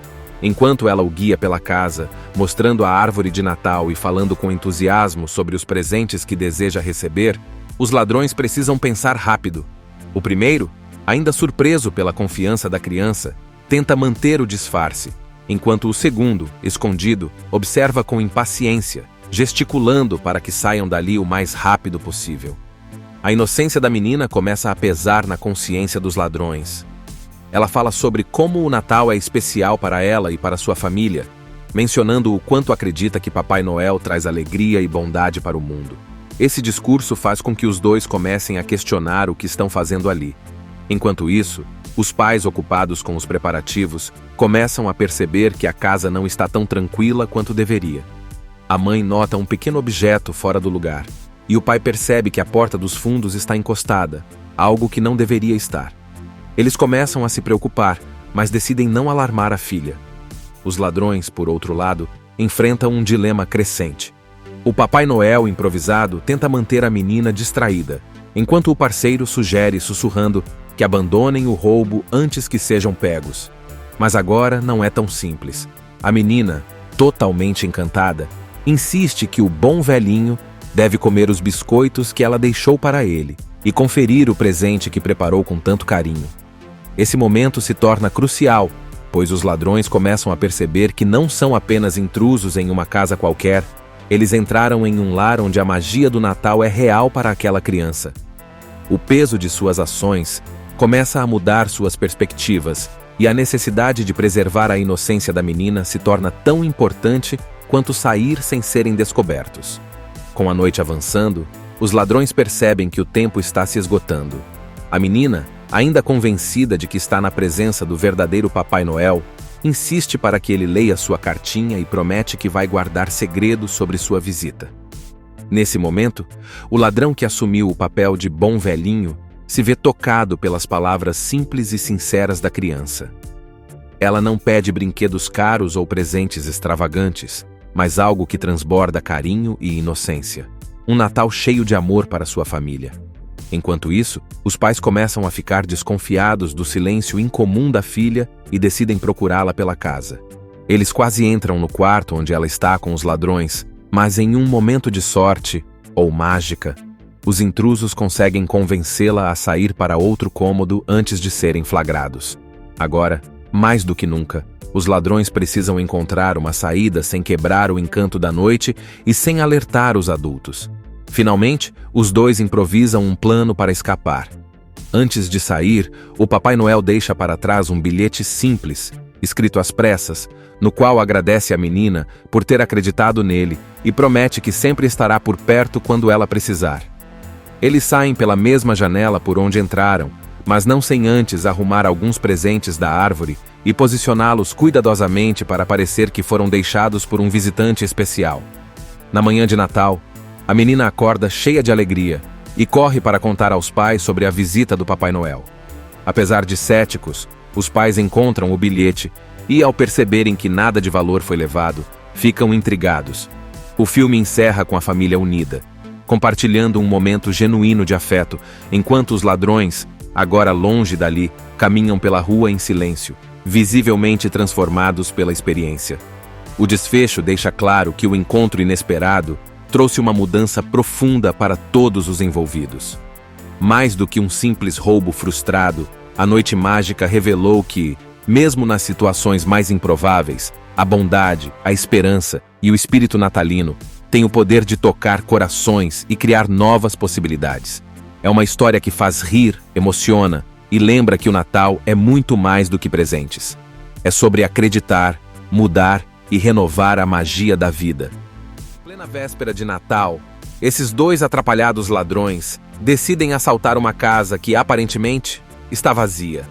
Enquanto ela o guia pela casa, mostrando a árvore de Natal e falando com entusiasmo sobre os presentes que deseja receber, os ladrões precisam pensar rápido. O primeiro, ainda surpreso pela confiança da criança, tenta manter o disfarce, enquanto o segundo, escondido, observa com impaciência, gesticulando para que saiam dali o mais rápido possível. A inocência da menina começa a pesar na consciência dos ladrões. Ela fala sobre como o Natal é especial para ela e para sua família, mencionando o quanto acredita que Papai Noel traz alegria e bondade para o mundo. Esse discurso faz com que os dois comecem a questionar o que estão fazendo ali. Enquanto isso, os pais ocupados com os preparativos começam a perceber que a casa não está tão tranquila quanto deveria. A mãe nota um pequeno objeto fora do lugar, e o pai percebe que a porta dos fundos está encostada, algo que não deveria estar. Eles começam a se preocupar, mas decidem não alarmar a filha. Os ladrões, por outro lado, enfrentam um dilema crescente. O Papai Noel improvisado tenta manter a menina distraída, enquanto o parceiro sugere, sussurrando, que abandonem o roubo antes que sejam pegos. Mas agora não é tão simples. A menina, totalmente encantada, insiste que o bom velhinho deve comer os biscoitos que ela deixou para ele e conferir o presente que preparou com tanto carinho. Esse momento se torna crucial, pois os ladrões começam a perceber que não são apenas intrusos em uma casa qualquer, eles entraram em um lar onde a magia do Natal é real para aquela criança. O peso de suas ações começa a mudar suas perspectivas, e a necessidade de preservar a inocência da menina se torna tão importante quanto sair sem serem descobertos. Com a noite avançando, os ladrões percebem que o tempo está se esgotando. A menina, ainda convencida de que está na presença do verdadeiro Papai Noel, insiste para que ele leia sua cartinha e promete que vai guardar segredo sobre sua visita. Nesse momento, o ladrão que assumiu o papel de bom velhinho se vê tocado pelas palavras simples e sinceras da criança. Ela não pede brinquedos caros ou presentes extravagantes, mas algo que transborda carinho e inocência. Um Natal cheio de amor para sua família. Enquanto isso, os pais começam a ficar desconfiados do silêncio incomum da filha e decidem procurá-la pela casa. Eles quase entram no quarto onde ela está com os ladrões, mas em um momento de sorte, ou mágica, os intrusos conseguem convencê-la a sair para outro cômodo antes de serem flagrados. Agora, mais do que nunca, os ladrões precisam encontrar uma saída sem quebrar o encanto da noite e sem alertar os adultos. Finalmente, os dois improvisam um plano para escapar. Antes de sair, o Papai Noel deixa para trás um bilhete simples, escrito às pressas, no qual agradece a menina por ter acreditado nele e promete que sempre estará por perto quando ela precisar. Eles saem pela mesma janela por onde entraram, mas não sem antes arrumar alguns presentes da árvore e posicioná-los cuidadosamente para parecer que foram deixados por um visitante especial. Na manhã de Natal, a menina acorda cheia de alegria e corre para contar aos pais sobre a visita do Papai Noel. Apesar de céticos, os pais encontram o bilhete e, ao perceberem que nada de valor foi levado, ficam intrigados. O filme encerra com a família unida, compartilhando um momento genuíno de afeto, enquanto os ladrões, agora longe dali, caminham pela rua em silêncio, visivelmente transformados pela experiência. O desfecho deixa claro que o encontro inesperado trouxe uma mudança profunda para todos os envolvidos. Mais do que um simples roubo frustrado, a noite mágica revelou que, mesmo nas situações mais improváveis, a bondade, a esperança e o espírito natalino têm o poder de tocar corações e criar novas possibilidades. É uma história que faz rir, emociona e lembra que o Natal é muito mais do que presentes. É sobre acreditar, mudar e renovar a magia da vida. Na véspera de Natal, esses dois atrapalhados ladrões decidem assaltar uma casa que, aparentemente, está vazia.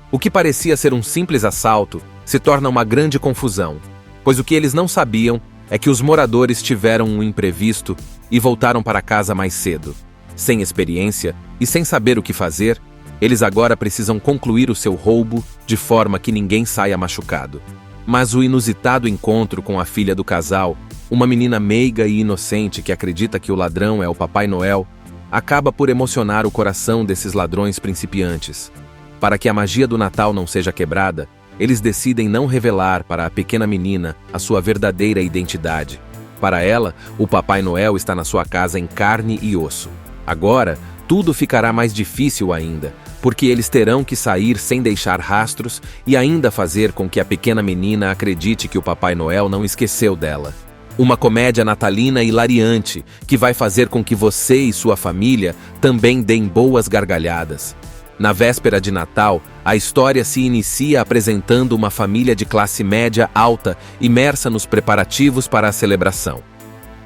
O que parecia ser um simples assalto se torna uma grande confusão, pois o que eles não sabiam é que os moradores tiveram um imprevisto e voltaram para casa mais cedo. Sem experiência e sem saber o que fazer, eles agora precisam concluir o seu roubo de forma que ninguém saia machucado. Mas o inusitado encontro com a filha do casal, uma menina meiga e inocente que acredita que o ladrão é o Papai Noel, acaba por emocionar o coração desses ladrões principiantes. Para que a magia do Natal não seja quebrada, eles decidem não revelar para a pequena menina a sua verdadeira identidade. Para ela, o Papai Noel está na sua casa em carne e osso. Agora, tudo ficará mais difícil ainda, porque eles terão que sair sem deixar rastros e ainda fazer com que a pequena menina acredite que o Papai Noel não esqueceu dela. Uma comédia natalina hilariante que vai fazer com que você e sua família também deem boas gargalhadas. Na véspera de Natal, a história se inicia apresentando uma família de classe média alta imersa nos preparativos para a celebração.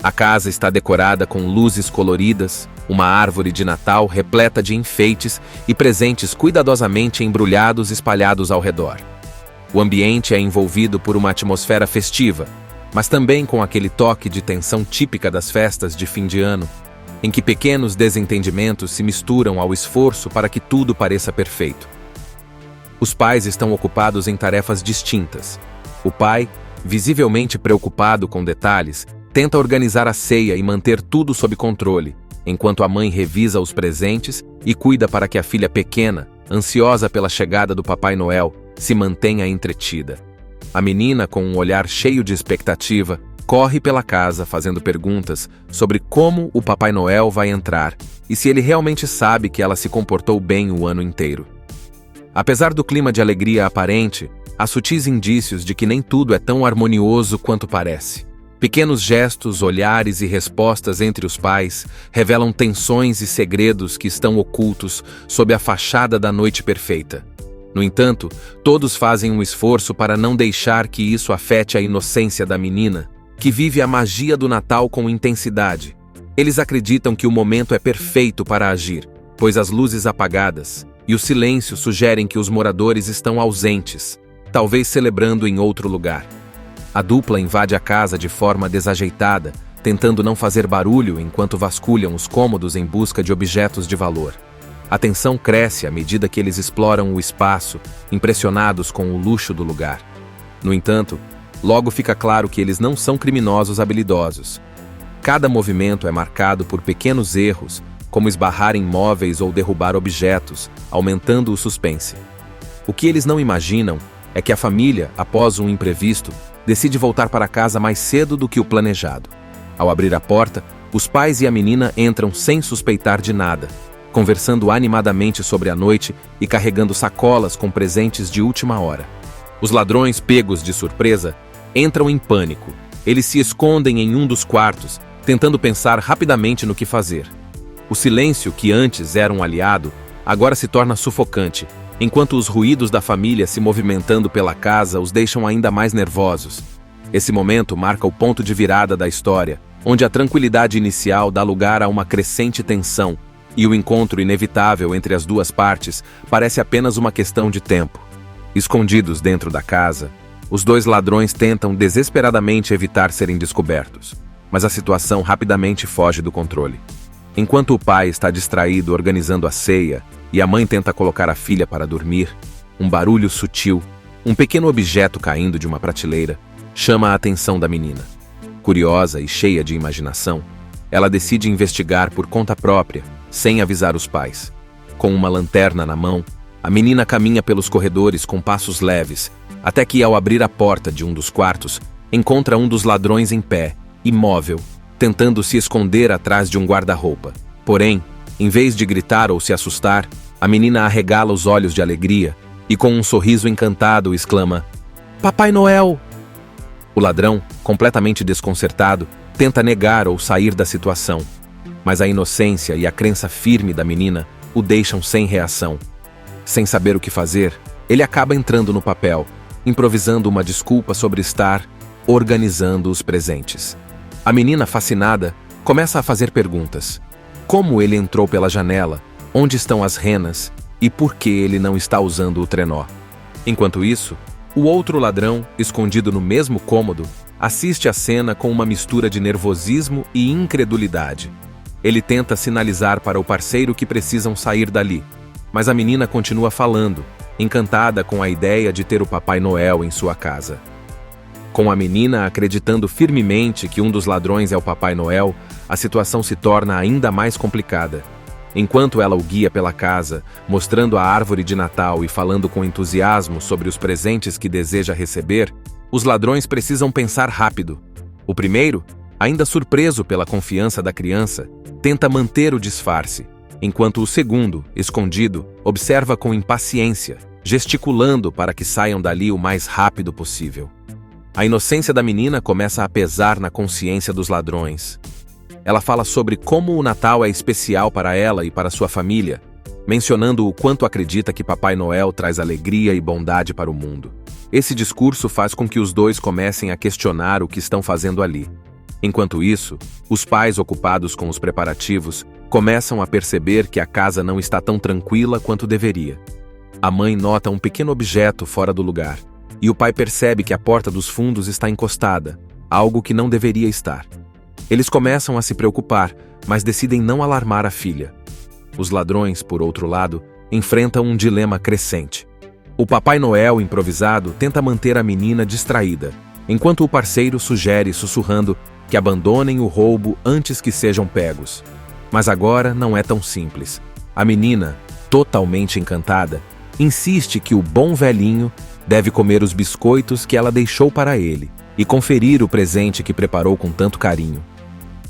A casa está decorada com luzes coloridas, uma árvore de Natal repleta de enfeites e presentes cuidadosamente embrulhados espalhados ao redor. O ambiente é envolvido por uma atmosfera festiva, mas também com aquele toque de tensão típica das festas de fim de ano, em que pequenos desentendimentos se misturam ao esforço para que tudo pareça perfeito. Os pais estão ocupados em tarefas distintas. O pai, visivelmente preocupado com detalhes, tenta organizar a ceia e manter tudo sob controle, enquanto a mãe revisa os presentes e cuida para que a filha pequena, ansiosa pela chegada do Papai Noel, se mantenha entretida. A menina, com um olhar cheio de expectativa, corre pela casa fazendo perguntas sobre como o Papai Noel vai entrar e se ele realmente sabe que ela se comportou bem o ano inteiro. Apesar do clima de alegria aparente, há sutis indícios de que nem tudo é tão harmonioso quanto parece. Pequenos gestos, olhares e respostas entre os pais revelam tensões e segredos que estão ocultos sob a fachada da noite perfeita. No entanto, todos fazem um esforço para não deixar que isso afete a inocência da menina, que vive a magia do Natal com intensidade. Eles acreditam que o momento é perfeito para agir, pois as luzes apagadas e o silêncio sugerem que os moradores estão ausentes, talvez celebrando em outro lugar. A dupla invade a casa de forma desajeitada, tentando não fazer barulho enquanto vasculham os cômodos em busca de objetos de valor. A tensão cresce à medida que eles exploram o espaço, impressionados com o luxo do lugar. No entanto, logo fica claro que eles não são criminosos habilidosos. Cada movimento é marcado por pequenos erros, como esbarrar em móveis ou derrubar objetos, aumentando o suspense. O que eles não imaginam é que a família, após um imprevisto, decide voltar para casa mais cedo do que o planejado. Ao abrir a porta, os pais e a menina entram sem suspeitar de nada, conversando animadamente sobre a noite e carregando sacolas com presentes de última hora. Os ladrões, pegos de surpresa, entram em pânico. Eles se escondem em um dos quartos, tentando pensar rapidamente no que fazer. O silêncio, que antes era um aliado, agora se torna sufocante, enquanto os ruídos da família se movimentando pela casa os deixam ainda mais nervosos. Esse momento marca o ponto de virada da história, onde a tranquilidade inicial dá lugar a uma crescente tensão, e o encontro inevitável entre as duas partes parece apenas uma questão de tempo. Escondidos dentro da casa, os dois ladrões tentam desesperadamente evitar serem descobertos, mas a situação rapidamente foge do controle. Enquanto o pai está distraído organizando a ceia e a mãe tenta colocar a filha para dormir, um barulho sutil, um pequeno objeto caindo de uma prateleira, chama a atenção da menina. Curiosa e cheia de imaginação, ela decide investigar por conta própria, sem avisar os pais. Com uma lanterna na mão, a menina caminha pelos corredores com passos leves, até que, ao abrir a porta de um dos quartos, encontra um dos ladrões em pé, imóvel, tentando se esconder atrás de um guarda-roupa. Porém, em vez de gritar ou se assustar, a menina arregala os olhos de alegria e, com um sorriso encantado, exclama: "Papai Noel!" O ladrão, completamente desconcertado, tenta negar ou sair da situação, mas a inocência e a crença firme da menina o deixam sem reação. Sem saber o que fazer, ele acaba entrando no papel, improvisando uma desculpa sobre estar organizando os presentes. A menina, fascinada, começa a fazer perguntas. Como ele entrou pela janela? Onde estão as renas? E por que ele não está usando o trenó? Enquanto isso, o outro ladrão, escondido no mesmo cômodo, assiste a cena com uma mistura de nervosismo e incredulidade. Ele tenta sinalizar para o parceiro que precisam sair dali, mas a menina continua falando, encantada com a ideia de ter o Papai Noel em sua casa. Com a menina acreditando firmemente que um dos ladrões é o Papai Noel, a situação se torna ainda mais complicada. Enquanto ela o guia pela casa, mostrando a árvore de Natal e falando com entusiasmo sobre os presentes que deseja receber, os ladrões precisam pensar rápido. O primeiro, ainda surpreso pela confiança da criança, tenta manter o disfarce, enquanto o segundo, escondido, observa com impaciência, gesticulando para que saiam dali o mais rápido possível. A inocência da menina começa a pesar na consciência dos ladrões. Ela fala sobre como o Natal é especial para ela e para sua família, mencionando o quanto acredita que Papai Noel traz alegria e bondade para o mundo. Esse discurso faz com que os dois comecem a questionar o que estão fazendo ali. Enquanto isso, os pais ocupados com os preparativos começam a perceber que a casa não está tão tranquila quanto deveria. A mãe nota um pequeno objeto fora do lugar, e o pai percebe que a porta dos fundos está encostada, algo que não deveria estar. Eles começam a se preocupar, mas decidem não alarmar a filha. Os ladrões, por outro lado, enfrentam um dilema crescente. O Papai Noel improvisado tenta manter a menina distraída, enquanto o parceiro sugere, sussurrando, que abandonem o roubo antes que sejam pegos. Mas agora não é tão simples. A menina, totalmente encantada, insiste que o bom velhinho deve comer os biscoitos que ela deixou para ele e conferir o presente que preparou com tanto carinho.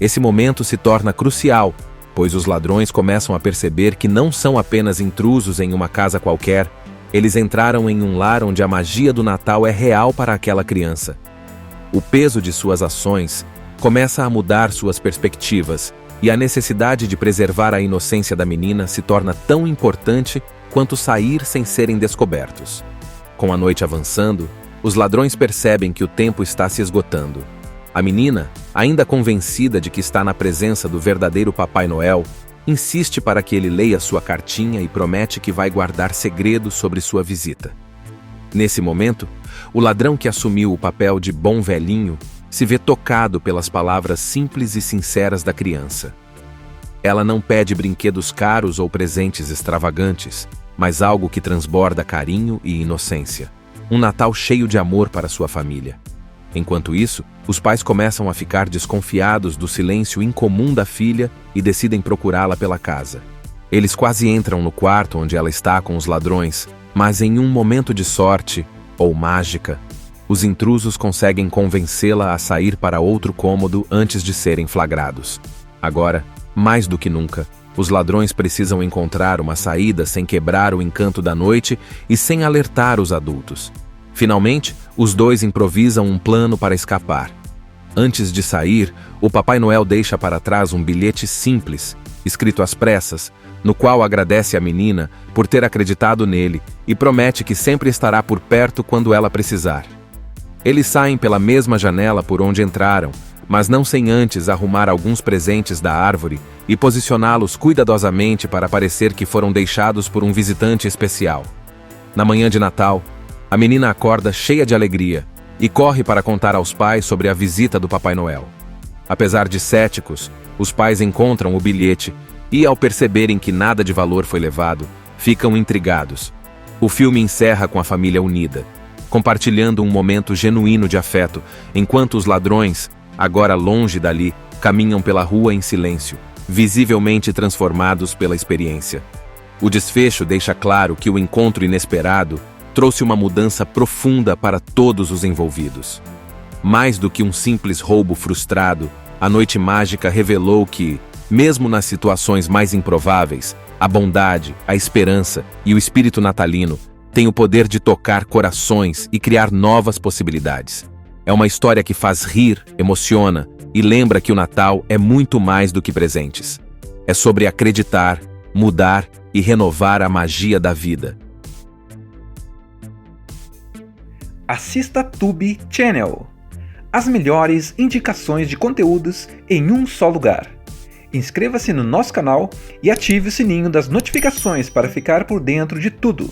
Esse momento se torna crucial, pois os ladrões começam a perceber que não são apenas intrusos em uma casa qualquer, eles entraram em um lar onde a magia do Natal é real para aquela criança. O peso de suas ações começa a mudar suas perspectivas, e a necessidade de preservar a inocência da menina se torna tão importante quanto sair sem serem descobertos. Com a noite avançando, os ladrões percebem que o tempo está se esgotando. A menina, ainda convencida de que está na presença do verdadeiro Papai Noel, insiste para que ele leia sua cartinha e promete que vai guardar segredo sobre sua visita. Nesse momento, o ladrão que assumiu o papel de bom velhinho se vê tocado pelas palavras simples e sinceras da criança. Ela não pede brinquedos caros ou presentes extravagantes, mas algo que transborda carinho e inocência. Um Natal cheio de amor para sua família. Enquanto isso, os pais começam a ficar desconfiados do silêncio incomum da filha e decidem procurá-la pela casa. Eles quase entram no quarto onde ela está com os ladrões, mas em um momento de sorte, ou mágica, os intrusos conseguem convencê-la a sair para outro cômodo antes de serem flagrados. Agora, mais do que nunca, os ladrões precisam encontrar uma saída sem quebrar o encanto da noite e sem alertar os adultos. Finalmente, os dois improvisam um plano para escapar. Antes de sair, o Papai Noel deixa para trás um bilhete simples, escrito às pressas, no qual agradece a menina por ter acreditado nele e promete que sempre estará por perto quando ela precisar. Eles saem pela mesma janela por onde entraram, mas não sem antes arrumar alguns presentes da árvore e posicioná-los cuidadosamente para parecer que foram deixados por um visitante especial. Na manhã de Natal, a menina acorda cheia de alegria e corre para contar aos pais sobre a visita do Papai Noel. Apesar de céticos, os pais encontram o bilhete e, ao perceberem que nada de valor foi levado, ficam intrigados. O filme encerra com a família unida, compartilhando um momento genuíno de afeto, enquanto os ladrões, agora longe dali, caminham pela rua em silêncio, visivelmente transformados pela experiência. O desfecho deixa claro que o encontro inesperado trouxe uma mudança profunda para todos os envolvidos. Mais do que um simples roubo frustrado, a noite mágica revelou que, mesmo nas situações mais improváveis, a bondade, a esperança e o espírito natalino tem o poder de tocar corações e criar novas possibilidades. É uma história que faz rir, emociona e lembra que o Natal é muito mais do que presentes. É sobre acreditar, mudar e renovar a magia da vida. Assista Tube Channel. As melhores indicações de conteúdos em um só lugar. Inscreva-se no nosso canal e ative o sininho das notificações para ficar por dentro de tudo.